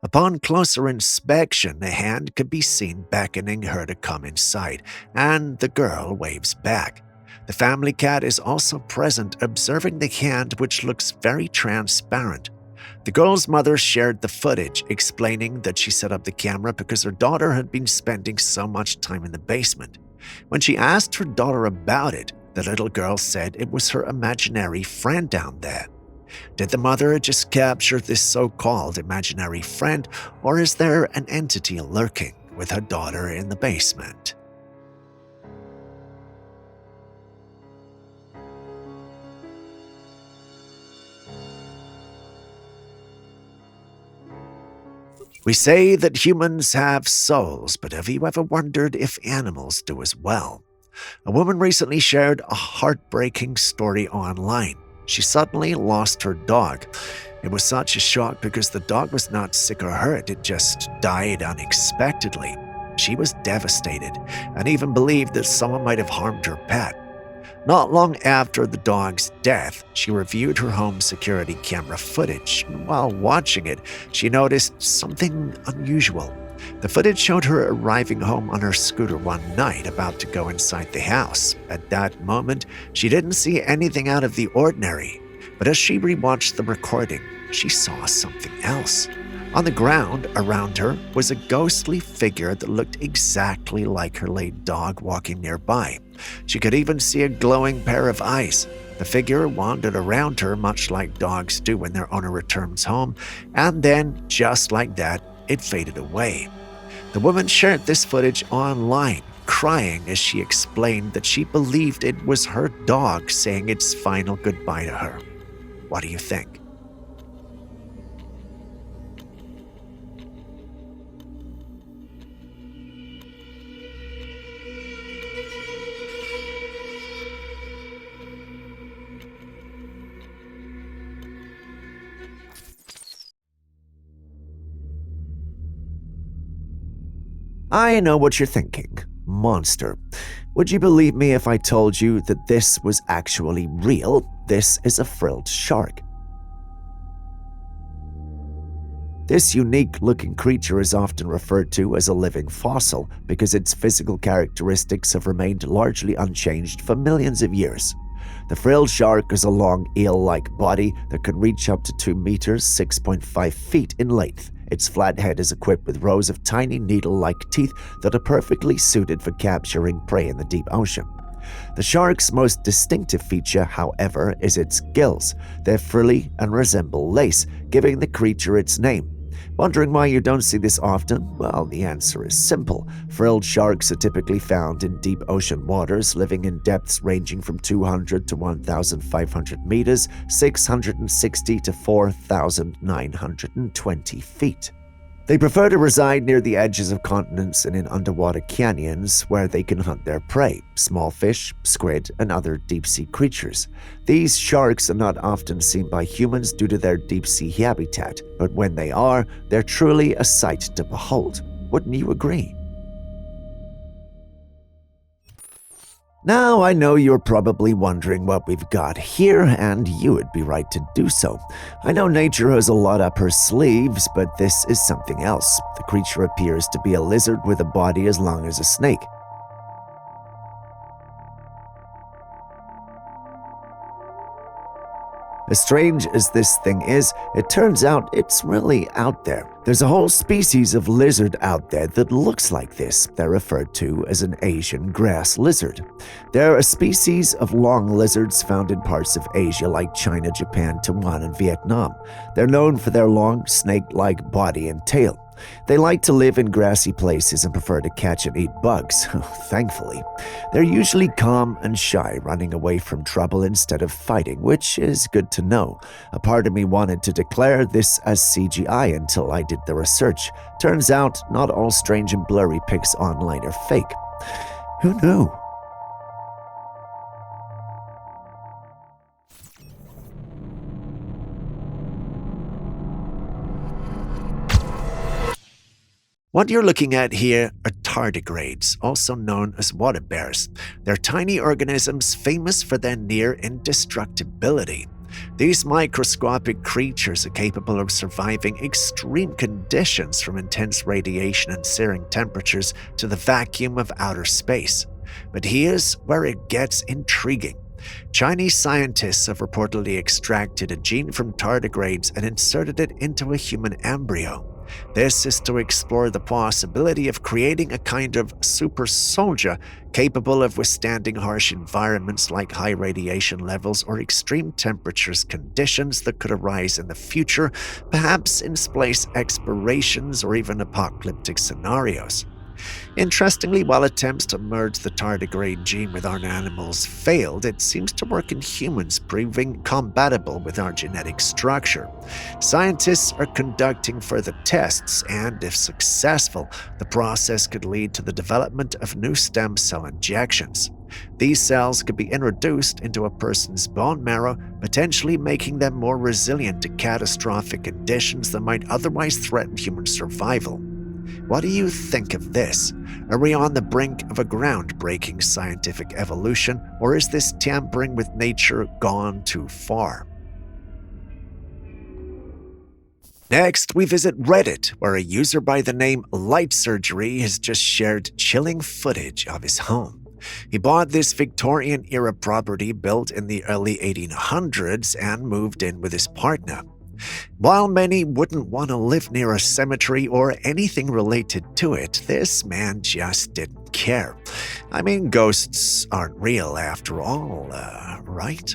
Upon closer inspection, a hand could be seen beckoning her to come inside, and the girl waves back. The family cat is also present, observing the hand, which looks very transparent. The girl's mother shared the footage, explaining that she set up the camera because her daughter had been spending so much time in the basement. When she asked her daughter about it, the little girl said it was her imaginary friend down there. Did the mother just capture this so-called imaginary friend, or is there an entity lurking with her daughter in the basement? We say that humans have souls, but have you ever wondered if animals do as well? A woman recently shared a heartbreaking story online. She suddenly lost her dog. It was such a shock because the dog was not sick or hurt, it just died unexpectedly. She was devastated and even believed that someone might have harmed her pet. Not long after the dog's death, she reviewed her home security camera footage. While watching it, she noticed something unusual. The footage showed her arriving home on her scooter one night, about to go inside the house. At that moment, she didn't see anything out of the ordinary. But as she rewatched the recording, she saw something else. On the ground around her was a ghostly figure that looked exactly like her late dog walking nearby. She could even see a glowing pair of eyes. The figure wandered around her much like dogs do when their owner returns home, and then, just like that, it faded away. The woman shared this footage online, crying as she explained that she believed it was her dog saying its final goodbye to her. What do you think? I know what you're thinking. Monster. Would you believe me if I told you that this was actually real? This is a frilled shark. This unique-looking creature is often referred to as a living fossil because its physical characteristics have remained largely unchanged for millions of years. The frilled shark is a long eel-like body that can reach up to 2 meters, 6.5 feet in length. Its flat head is equipped with rows of tiny needle-like teeth that are perfectly suited for capturing prey in the deep ocean. The shark's most distinctive feature, however, is its gills. They're frilly and resemble lace, giving the creature its name. Wondering why you don't see this often? Well, the answer is simple. Frilled sharks are typically found in deep ocean waters, living in depths ranging from 200 to 1,500 meters, 660 to 4,920 feet. They prefer to reside near the edges of continents and in underwater canyons where they can hunt their prey, small fish, squid, and other deep-sea creatures. These sharks are not often seen by humans due to their deep-sea habitat, but when they are, they're truly a sight to behold. Wouldn't you agree? Now, I know you're probably wondering what we've got here, and you would be right to do so. I know nature has a lot up her sleeves, but this is something else. The creature appears to be a lizard with a body as long as a snake. As strange as this thing is, it turns out it's really out there. There's a whole species of lizard out there that looks like this. They're referred to as an Asian grass lizard. They're a species of long lizards found in parts of Asia like China, Japan, Taiwan, and Vietnam. They're known for their long, snake-like body and tail. They like to live in grassy places and prefer to catch and eat bugs, thankfully. They're usually calm and shy, running away from trouble instead of fighting, which is good to know. A part of me wanted to declare this as CGI until I did the research. Turns out, not all strange and blurry pics online are fake. Who knew? What you're looking at here are tardigrades, also known as water bears. They're tiny organisms famous for their near indestructibility. These microscopic creatures are capable of surviving extreme conditions from intense radiation and searing temperatures to the vacuum of outer space. But here's where it gets intriguing. Chinese scientists have reportedly extracted a gene from tardigrades and inserted it into a human embryo. This is to explore the possibility of creating a kind of super soldier capable of withstanding harsh environments like high radiation levels or extreme temperatures conditions that could arise in the future, perhaps in space explorations or even apocalyptic scenarios. Interestingly, while attempts to merge the tardigrade gene with our animals failed, it seems to work in humans, proving compatible with our genetic structure. Scientists are conducting further tests, and if successful, the process could lead to the development of new stem cell injections. These cells could be introduced into a person's bone marrow, potentially making them more resilient to catastrophic conditions that might otherwise threaten human survival. What do you think of this? Are we on the brink of a groundbreaking scientific evolution, or is this tampering with nature gone too far? Next, we visit Reddit, where a user by the name Light Surgery has just shared chilling footage of his home. He bought this Victorian-era property built in the early 1800s and moved in with his partner. While many wouldn't want to live near a cemetery or anything related to it, this man just didn't care. I mean, ghosts aren't real after all, right?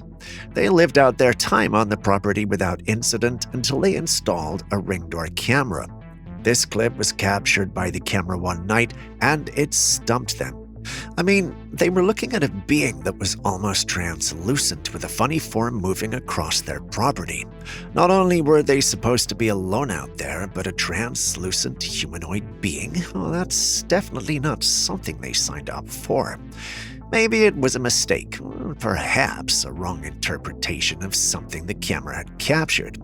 They lived out their time on the property without incident until they installed a ring door camera. This clip was captured by the camera one night, and it stumped them. I mean, they were looking at a being that was almost translucent with a funny form moving across their property. Not only were they supposed to be alone out there, but a translucent humanoid being? Well, that's definitely not something they signed up for. Maybe it was a mistake, perhaps a wrong interpretation of something the camera had captured.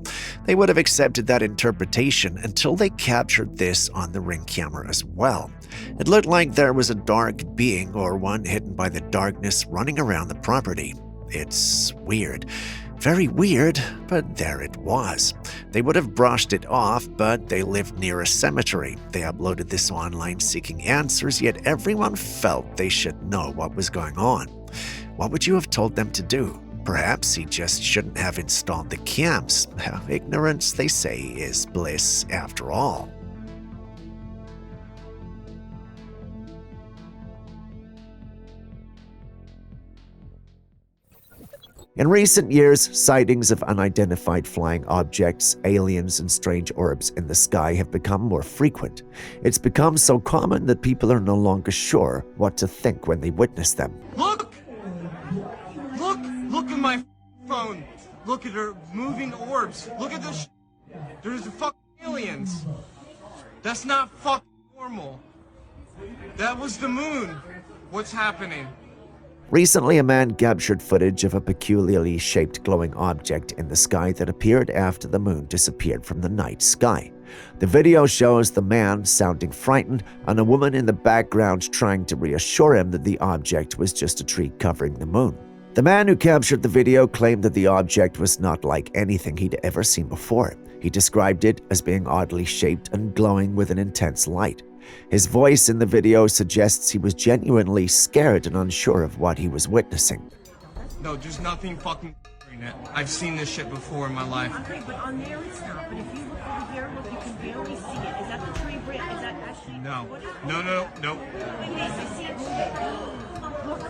They would have accepted that interpretation until they captured this on the Ring camera as well. It looked like there was a dark being or one hidden by the darkness running around the property. It's weird. Very weird, but there it was. They would have brushed it off, but they lived near a cemetery. They uploaded this online seeking answers, yet everyone felt they should know what was going on. What would you have told them to do? Perhaps he just shouldn't have installed the cams. Ignorance, they say, is bliss after all. In recent years, sightings of unidentified flying objects, aliens, and strange orbs in the sky have become more frequent. It's become so common that people are no longer sure what to think when they witness them. Look! Look at my phone. Look at her moving orbs. Look at this. There's fucking aliens. That's not fucking normal. That was the moon. What's happening? Recently, a man captured footage of a peculiarly shaped glowing object in the sky that appeared after the moon disappeared from the night sky. The video shows the man sounding frightened and a woman in the background trying to reassure him that the object was just a tree covering the moon. The man who captured the video claimed that the object was not like anything he'd ever seen before. He described it as being oddly shaped and glowing with an intense light. His voice in the video suggests he was genuinely scared and unsure of what he was witnessing. No, there's nothing fucking in it. I've seen this shit before in my life. Okay, but on there it's not. But if you look over here, look, you can barely see it. Is that the tree branch? Is that actually... No. No. Wait, I see it moving. Look.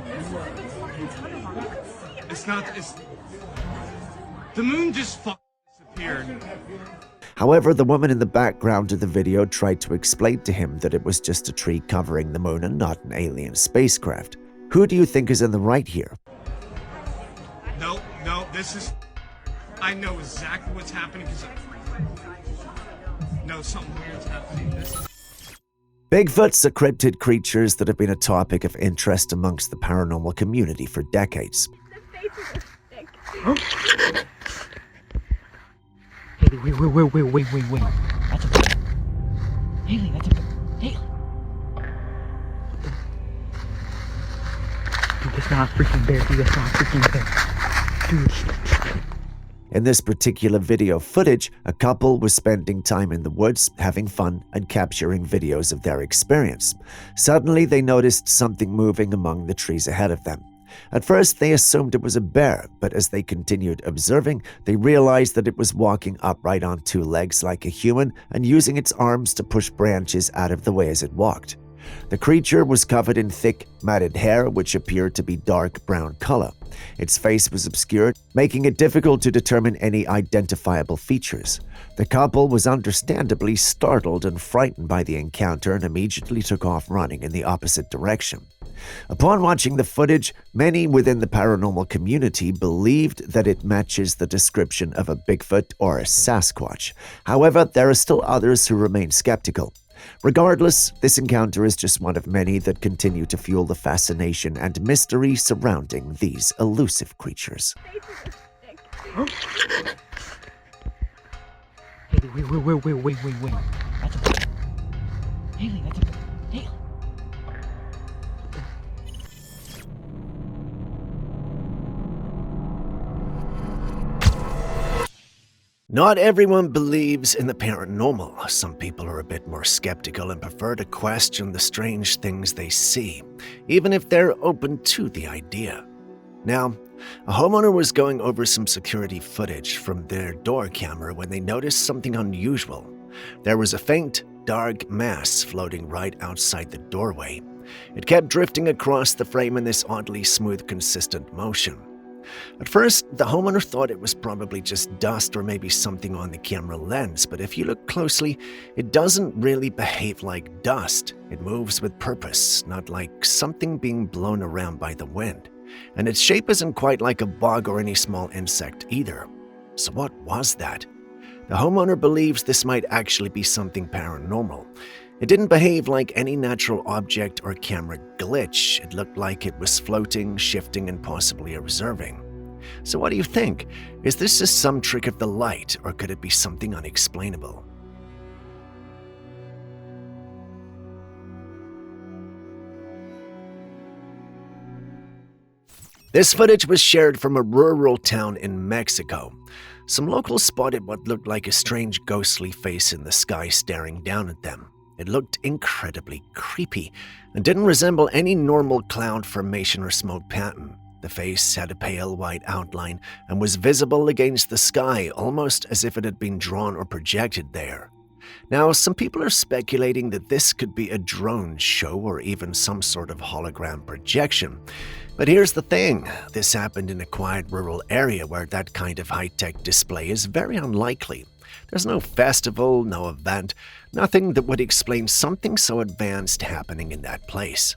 There's a fucking ton of them. You can see it. It's not... The moon just fucking disappeared. However, the woman in the background of the video tried to explain to him that it was just a tree covering the moon and not an alien spacecraft. Who do you think is in the right here? No, this is... I know exactly what's happening because... No, something weird's happening. Bigfoots are cryptid creatures that have been a topic of interest amongst the paranormal community for decades. Wait. That's a alien. That's a alien. Dude, that's not a freaking bear. Dude, that's not a freaking bear. Dude. In this particular video footage, a couple was spending time in the woods, having fun, and capturing videos of their experience. Suddenly, they noticed something moving among the trees ahead of them. At first, they assumed it was a bear, but as they continued observing, they realized that it was walking upright on two legs like a human and using its arms to push branches out of the way as it walked. The creature was covered in thick, matted hair which appeared to be dark brown color. Its face was obscured, making it difficult to determine any identifiable features. The couple was understandably startled and frightened by the encounter and immediately took off running in the opposite direction. Upon watching the footage, many within the paranormal community believed that it matches the description of a Bigfoot or a Sasquatch. However, there are still others who remain skeptical. Regardless, this encounter is just one of many that continue to fuel the fascination and mystery surrounding these elusive creatures. Wait. That's a alien. That's a alien. Not everyone believes in the paranormal. Some people are a bit more skeptical and prefer to question the strange things they see, even if they're open to the idea. Now, a homeowner was going over some security footage from their door camera when they noticed something unusual. There was a faint, dark mass floating right outside the doorway. It kept drifting across the frame in this oddly smooth, consistent motion. At first, the homeowner thought it was probably just dust or maybe something on the camera lens, but if you look closely, it doesn't really behave like dust. It moves with purpose, not like something being blown around by the wind. And its shape isn't quite like a bug or any small insect either. So what was that? The homeowner believes this might actually be something paranormal. It didn't behave like any natural object or camera glitch. It looked like it was floating, shifting, and possibly observing. So what do you think? Is this just some trick of the light, or could it be something unexplainable? This footage was shared from a rural town in Mexico. Some locals spotted what looked like a strange ghostly face in the sky staring down at them. It looked incredibly creepy and didn't resemble any normal cloud formation or smoke pattern. The face had a pale white outline and was visible against the sky, almost as if it had been drawn or projected there. Now, some people are speculating that this could be a drone show or even some sort of hologram projection. But here's the thing, this happened in a quiet rural area where that kind of high-tech display is very unlikely. There's no festival, no event, nothing that would explain something so advanced happening in that place.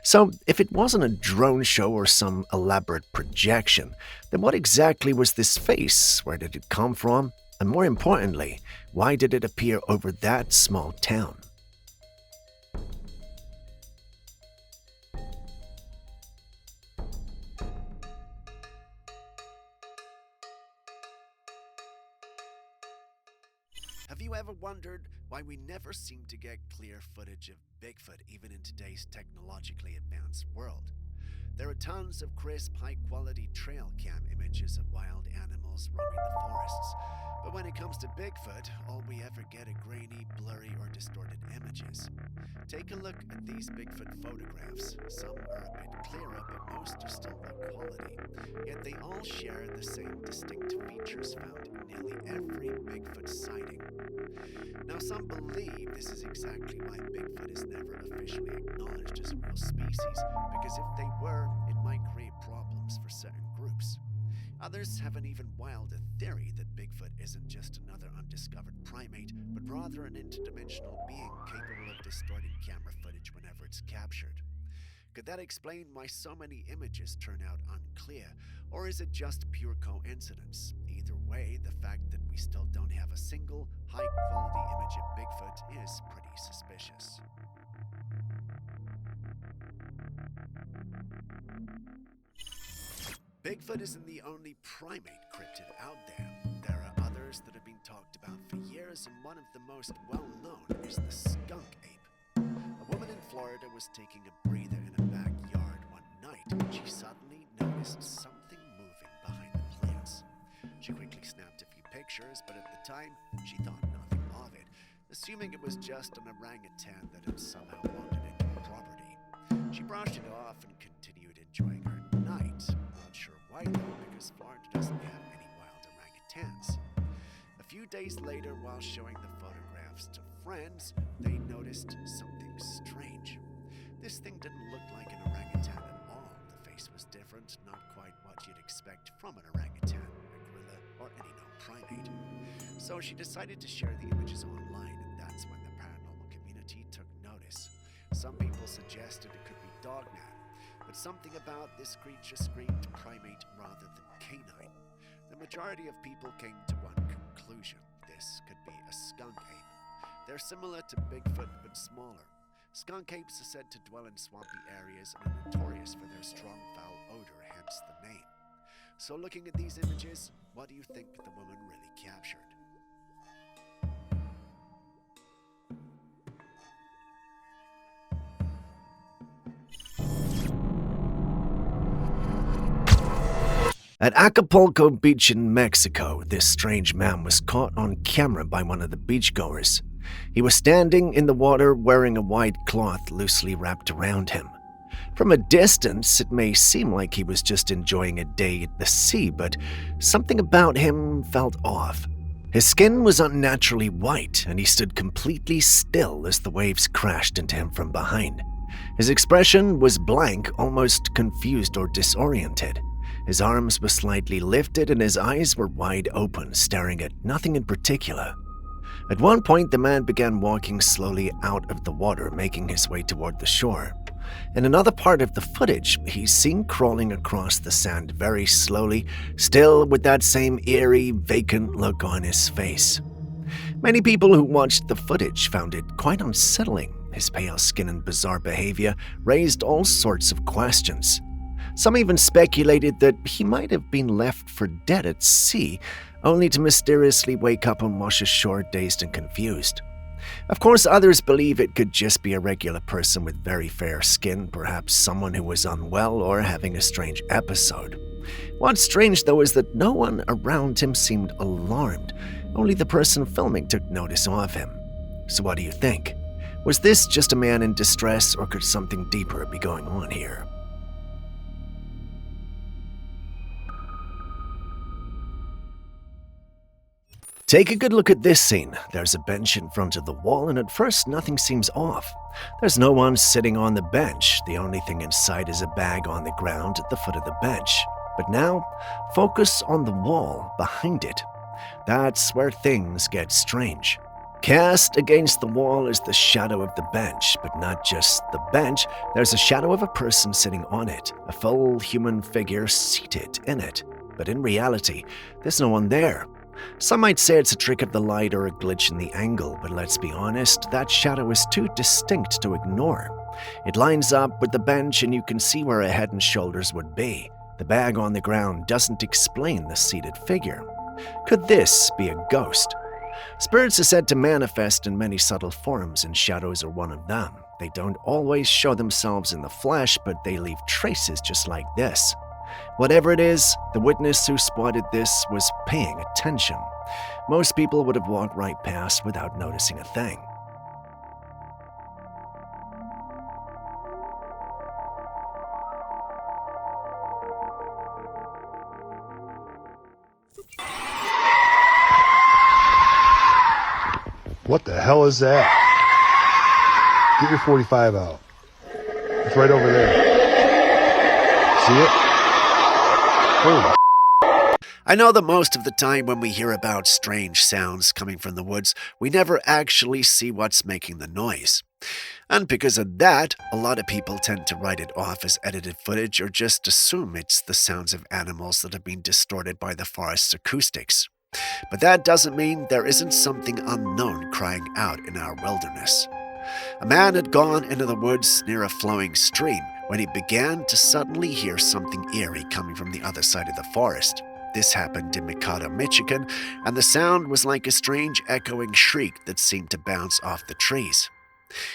So, if it wasn't a drone show or some elaborate projection, then what exactly was this face? Where did it come from? And more importantly, why did it appear over that small town? Have you ever wondered why we never seem to get clear footage of Bigfoot even in today's technologically advanced world? There are tons of crisp, high-quality Trailcam images of wild animals roaming the forests, but when it comes to Bigfoot, all we ever get are grainy, blurry, or distorted images. Take a look at these Bigfoot photographs. Some are a bit clearer, but most are still low quality. Yet they all share the same distinct features found in nearly every Bigfoot sighting. Now, some believe this is exactly why Bigfoot is never officially acknowledged as a real species, because if they were, it might create problems for certain groups. Others have an even wilder theory that Bigfoot isn't just another undiscovered primate, but rather an interdimensional being capable of distorting camera footage whenever it's captured. Could that explain why so many images turn out unclear, or is it just pure coincidence? Either way, the fact that we still don't have a single high-quality image of Bigfoot is pretty suspicious. Bigfoot isn't the only primate cryptid out there. There are others that have been talked about for years, and one of the most well-known is the skunk ape. A woman in Florida was taking a breather in a backyard one night when she suddenly noticed something moving behind the plants. She quickly snapped a few pictures, but at the time, she thought nothing of it, assuming it was just an orangutan that had somehow wandered into her property. She brushed it off and continued enjoying her night. Not sure why though, because Florida doesn't have any wild orangutans. A few days later, while showing the photographs to friends, they noticed something strange. This thing didn't look like an orangutan at all. The face was different, not quite what you'd expect from an orangutan, a gorilla, or any known primate. So she decided to share the images online, and that's when the paranormal community took notice. Some people suggested it could be dogman, but something about this creature screamed primate rather than canine. The majority of people came to one conclusion: this could be a skunk ape. They're similar to Bigfoot but smaller. Skunk apes are said to dwell in swampy areas and are notorious for their strong foul odor, hence the name. So looking at these images, what do you think the woman really captured? At Acapulco Beach in Mexico, this strange man was caught on camera by one of the beachgoers. He was standing in the water wearing a white cloth loosely wrapped around him. From a distance, it may seem like he was just enjoying a day at the sea, but something about him felt off. His skin was unnaturally white, and he stood completely still as the waves crashed into him from behind. His expression was blank, almost confused or disoriented. His arms were slightly lifted and his eyes were wide open, staring at nothing in particular. At one point, the man began walking slowly out of the water, making his way toward the shore. In another part of the footage, he's seen crawling across the sand very slowly, still with that same eerie, vacant look on his face. Many people who watched the footage found it quite unsettling. His pale skin and bizarre behavior raised all sorts of questions. Some even speculated that he might have been left for dead at sea, only to mysteriously wake up and wash ashore dazed and confused. Of course, others believe it could just be a regular person with very fair skin, perhaps someone who was unwell or having a strange episode. What's strange, though, is that no one around him seemed alarmed. Only the person filming took notice of him. So what do you think? Was this just a man in distress, or could something deeper be going on here? Take a good look at this scene. There's a bench in front of the wall, and at first nothing seems off. There's no one sitting on the bench. The only thing in sight is a bag on the ground at the foot of the bench. But now, focus on the wall behind it. That's where things get strange. Cast against the wall is the shadow of the bench, but not just the bench. There's a shadow of a person sitting on it, a full human figure seated in it. But in reality, there's no one there. Some might say it's a trick of the light or a glitch in the angle, but let's be honest, that shadow is too distinct to ignore. It lines up with the bench and you can see where a head and shoulders would be. The bag on the ground doesn't explain the seated figure. Could this be a ghost? Spirits are said to manifest in many subtle forms, and shadows are one of them. They don't always show themselves in the flesh, but they leave traces just like this. Whatever it is, the witness who spotted this was paying attention. Most people would have walked right past without noticing a thing. What the hell is that? Get your 45 out. It's right over there. See it? Holy. I know that most of the time when we hear about strange sounds coming from the woods, we never actually see what's making the noise. And because of that, a lot of people tend to write it off as edited footage or just assume it's the sounds of animals that have been distorted by the forest's acoustics. But that doesn't mean there isn't something unknown crying out in our wilderness. A man had gone into the woods near a flowing stream when he began to suddenly hear something eerie coming from the other side of the forest. This happened in Mikado, Michigan, and the sound was like a strange echoing shriek that seemed to bounce off the trees.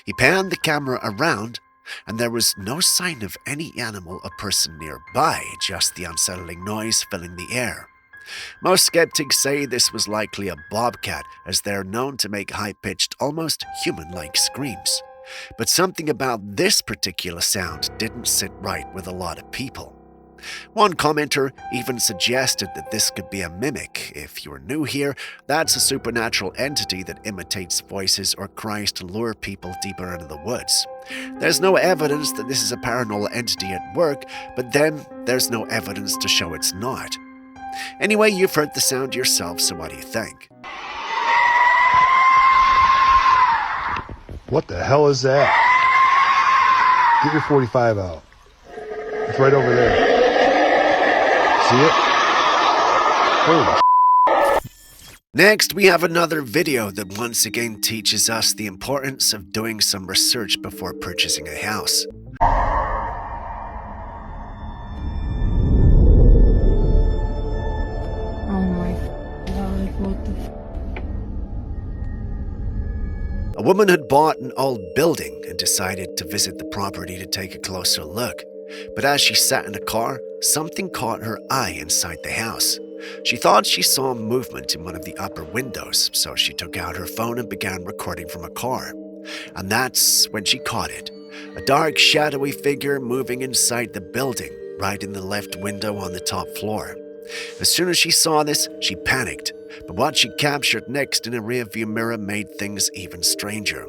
He panned the camera around, and there was no sign of any animal or person nearby, just the unsettling noise filling the air. Most skeptics say this was likely a bobcat, as they're known to make high-pitched, almost human-like screams. But something about this particular sound didn't sit right with a lot of people. One commenter even suggested that this could be a mimic. If you're new here, that's a supernatural entity that imitates voices or cries to lure people deeper into the woods. There's no evidence that this is a paranormal entity at work, but then there's no evidence to show it's not. Anyway, you've heard the sound yourself, so what do you think? What the hell is that? Get your 45 out. It's right over there. See it? Holy. Next, we have another video that once again teaches us the importance of doing some research before purchasing a house. A woman had bought an old building and decided to visit the property to take a closer look. But as she sat in the car, something caught her eye inside the house. She thought she saw movement in one of the upper windows, so she took out her phone and began recording from a car. And that's when she caught it. A dark, shadowy figure moving inside the building, right in the left window on the top floor. As soon as she saw this, she panicked, but what she captured next in a rearview mirror made things even stranger.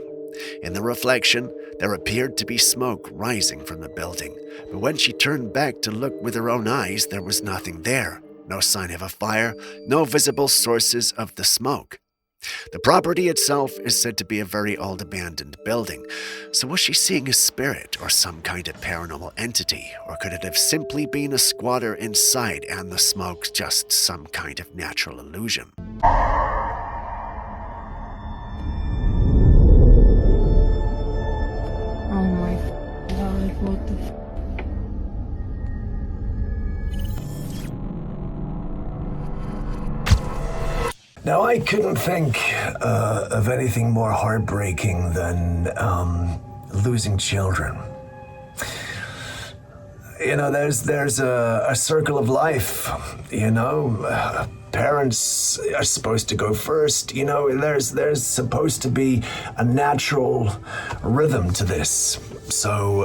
In the reflection, there appeared to be smoke rising from the building, but when she turned back to look with her own eyes, there was nothing there. No sign of a fire, no visible sources of the smoke. The property itself is said to be a very old abandoned building, so was she seeing a spirit or some kind of paranormal entity, or could it have simply been a squatter inside and the smoke just some kind of natural illusion? Oh my god, what the Now, I couldn't think of anything more heartbreaking than losing children. You know, there's a circle of life, you know. Parents are supposed to go first, you know. There's supposed to be a natural rhythm to this. So,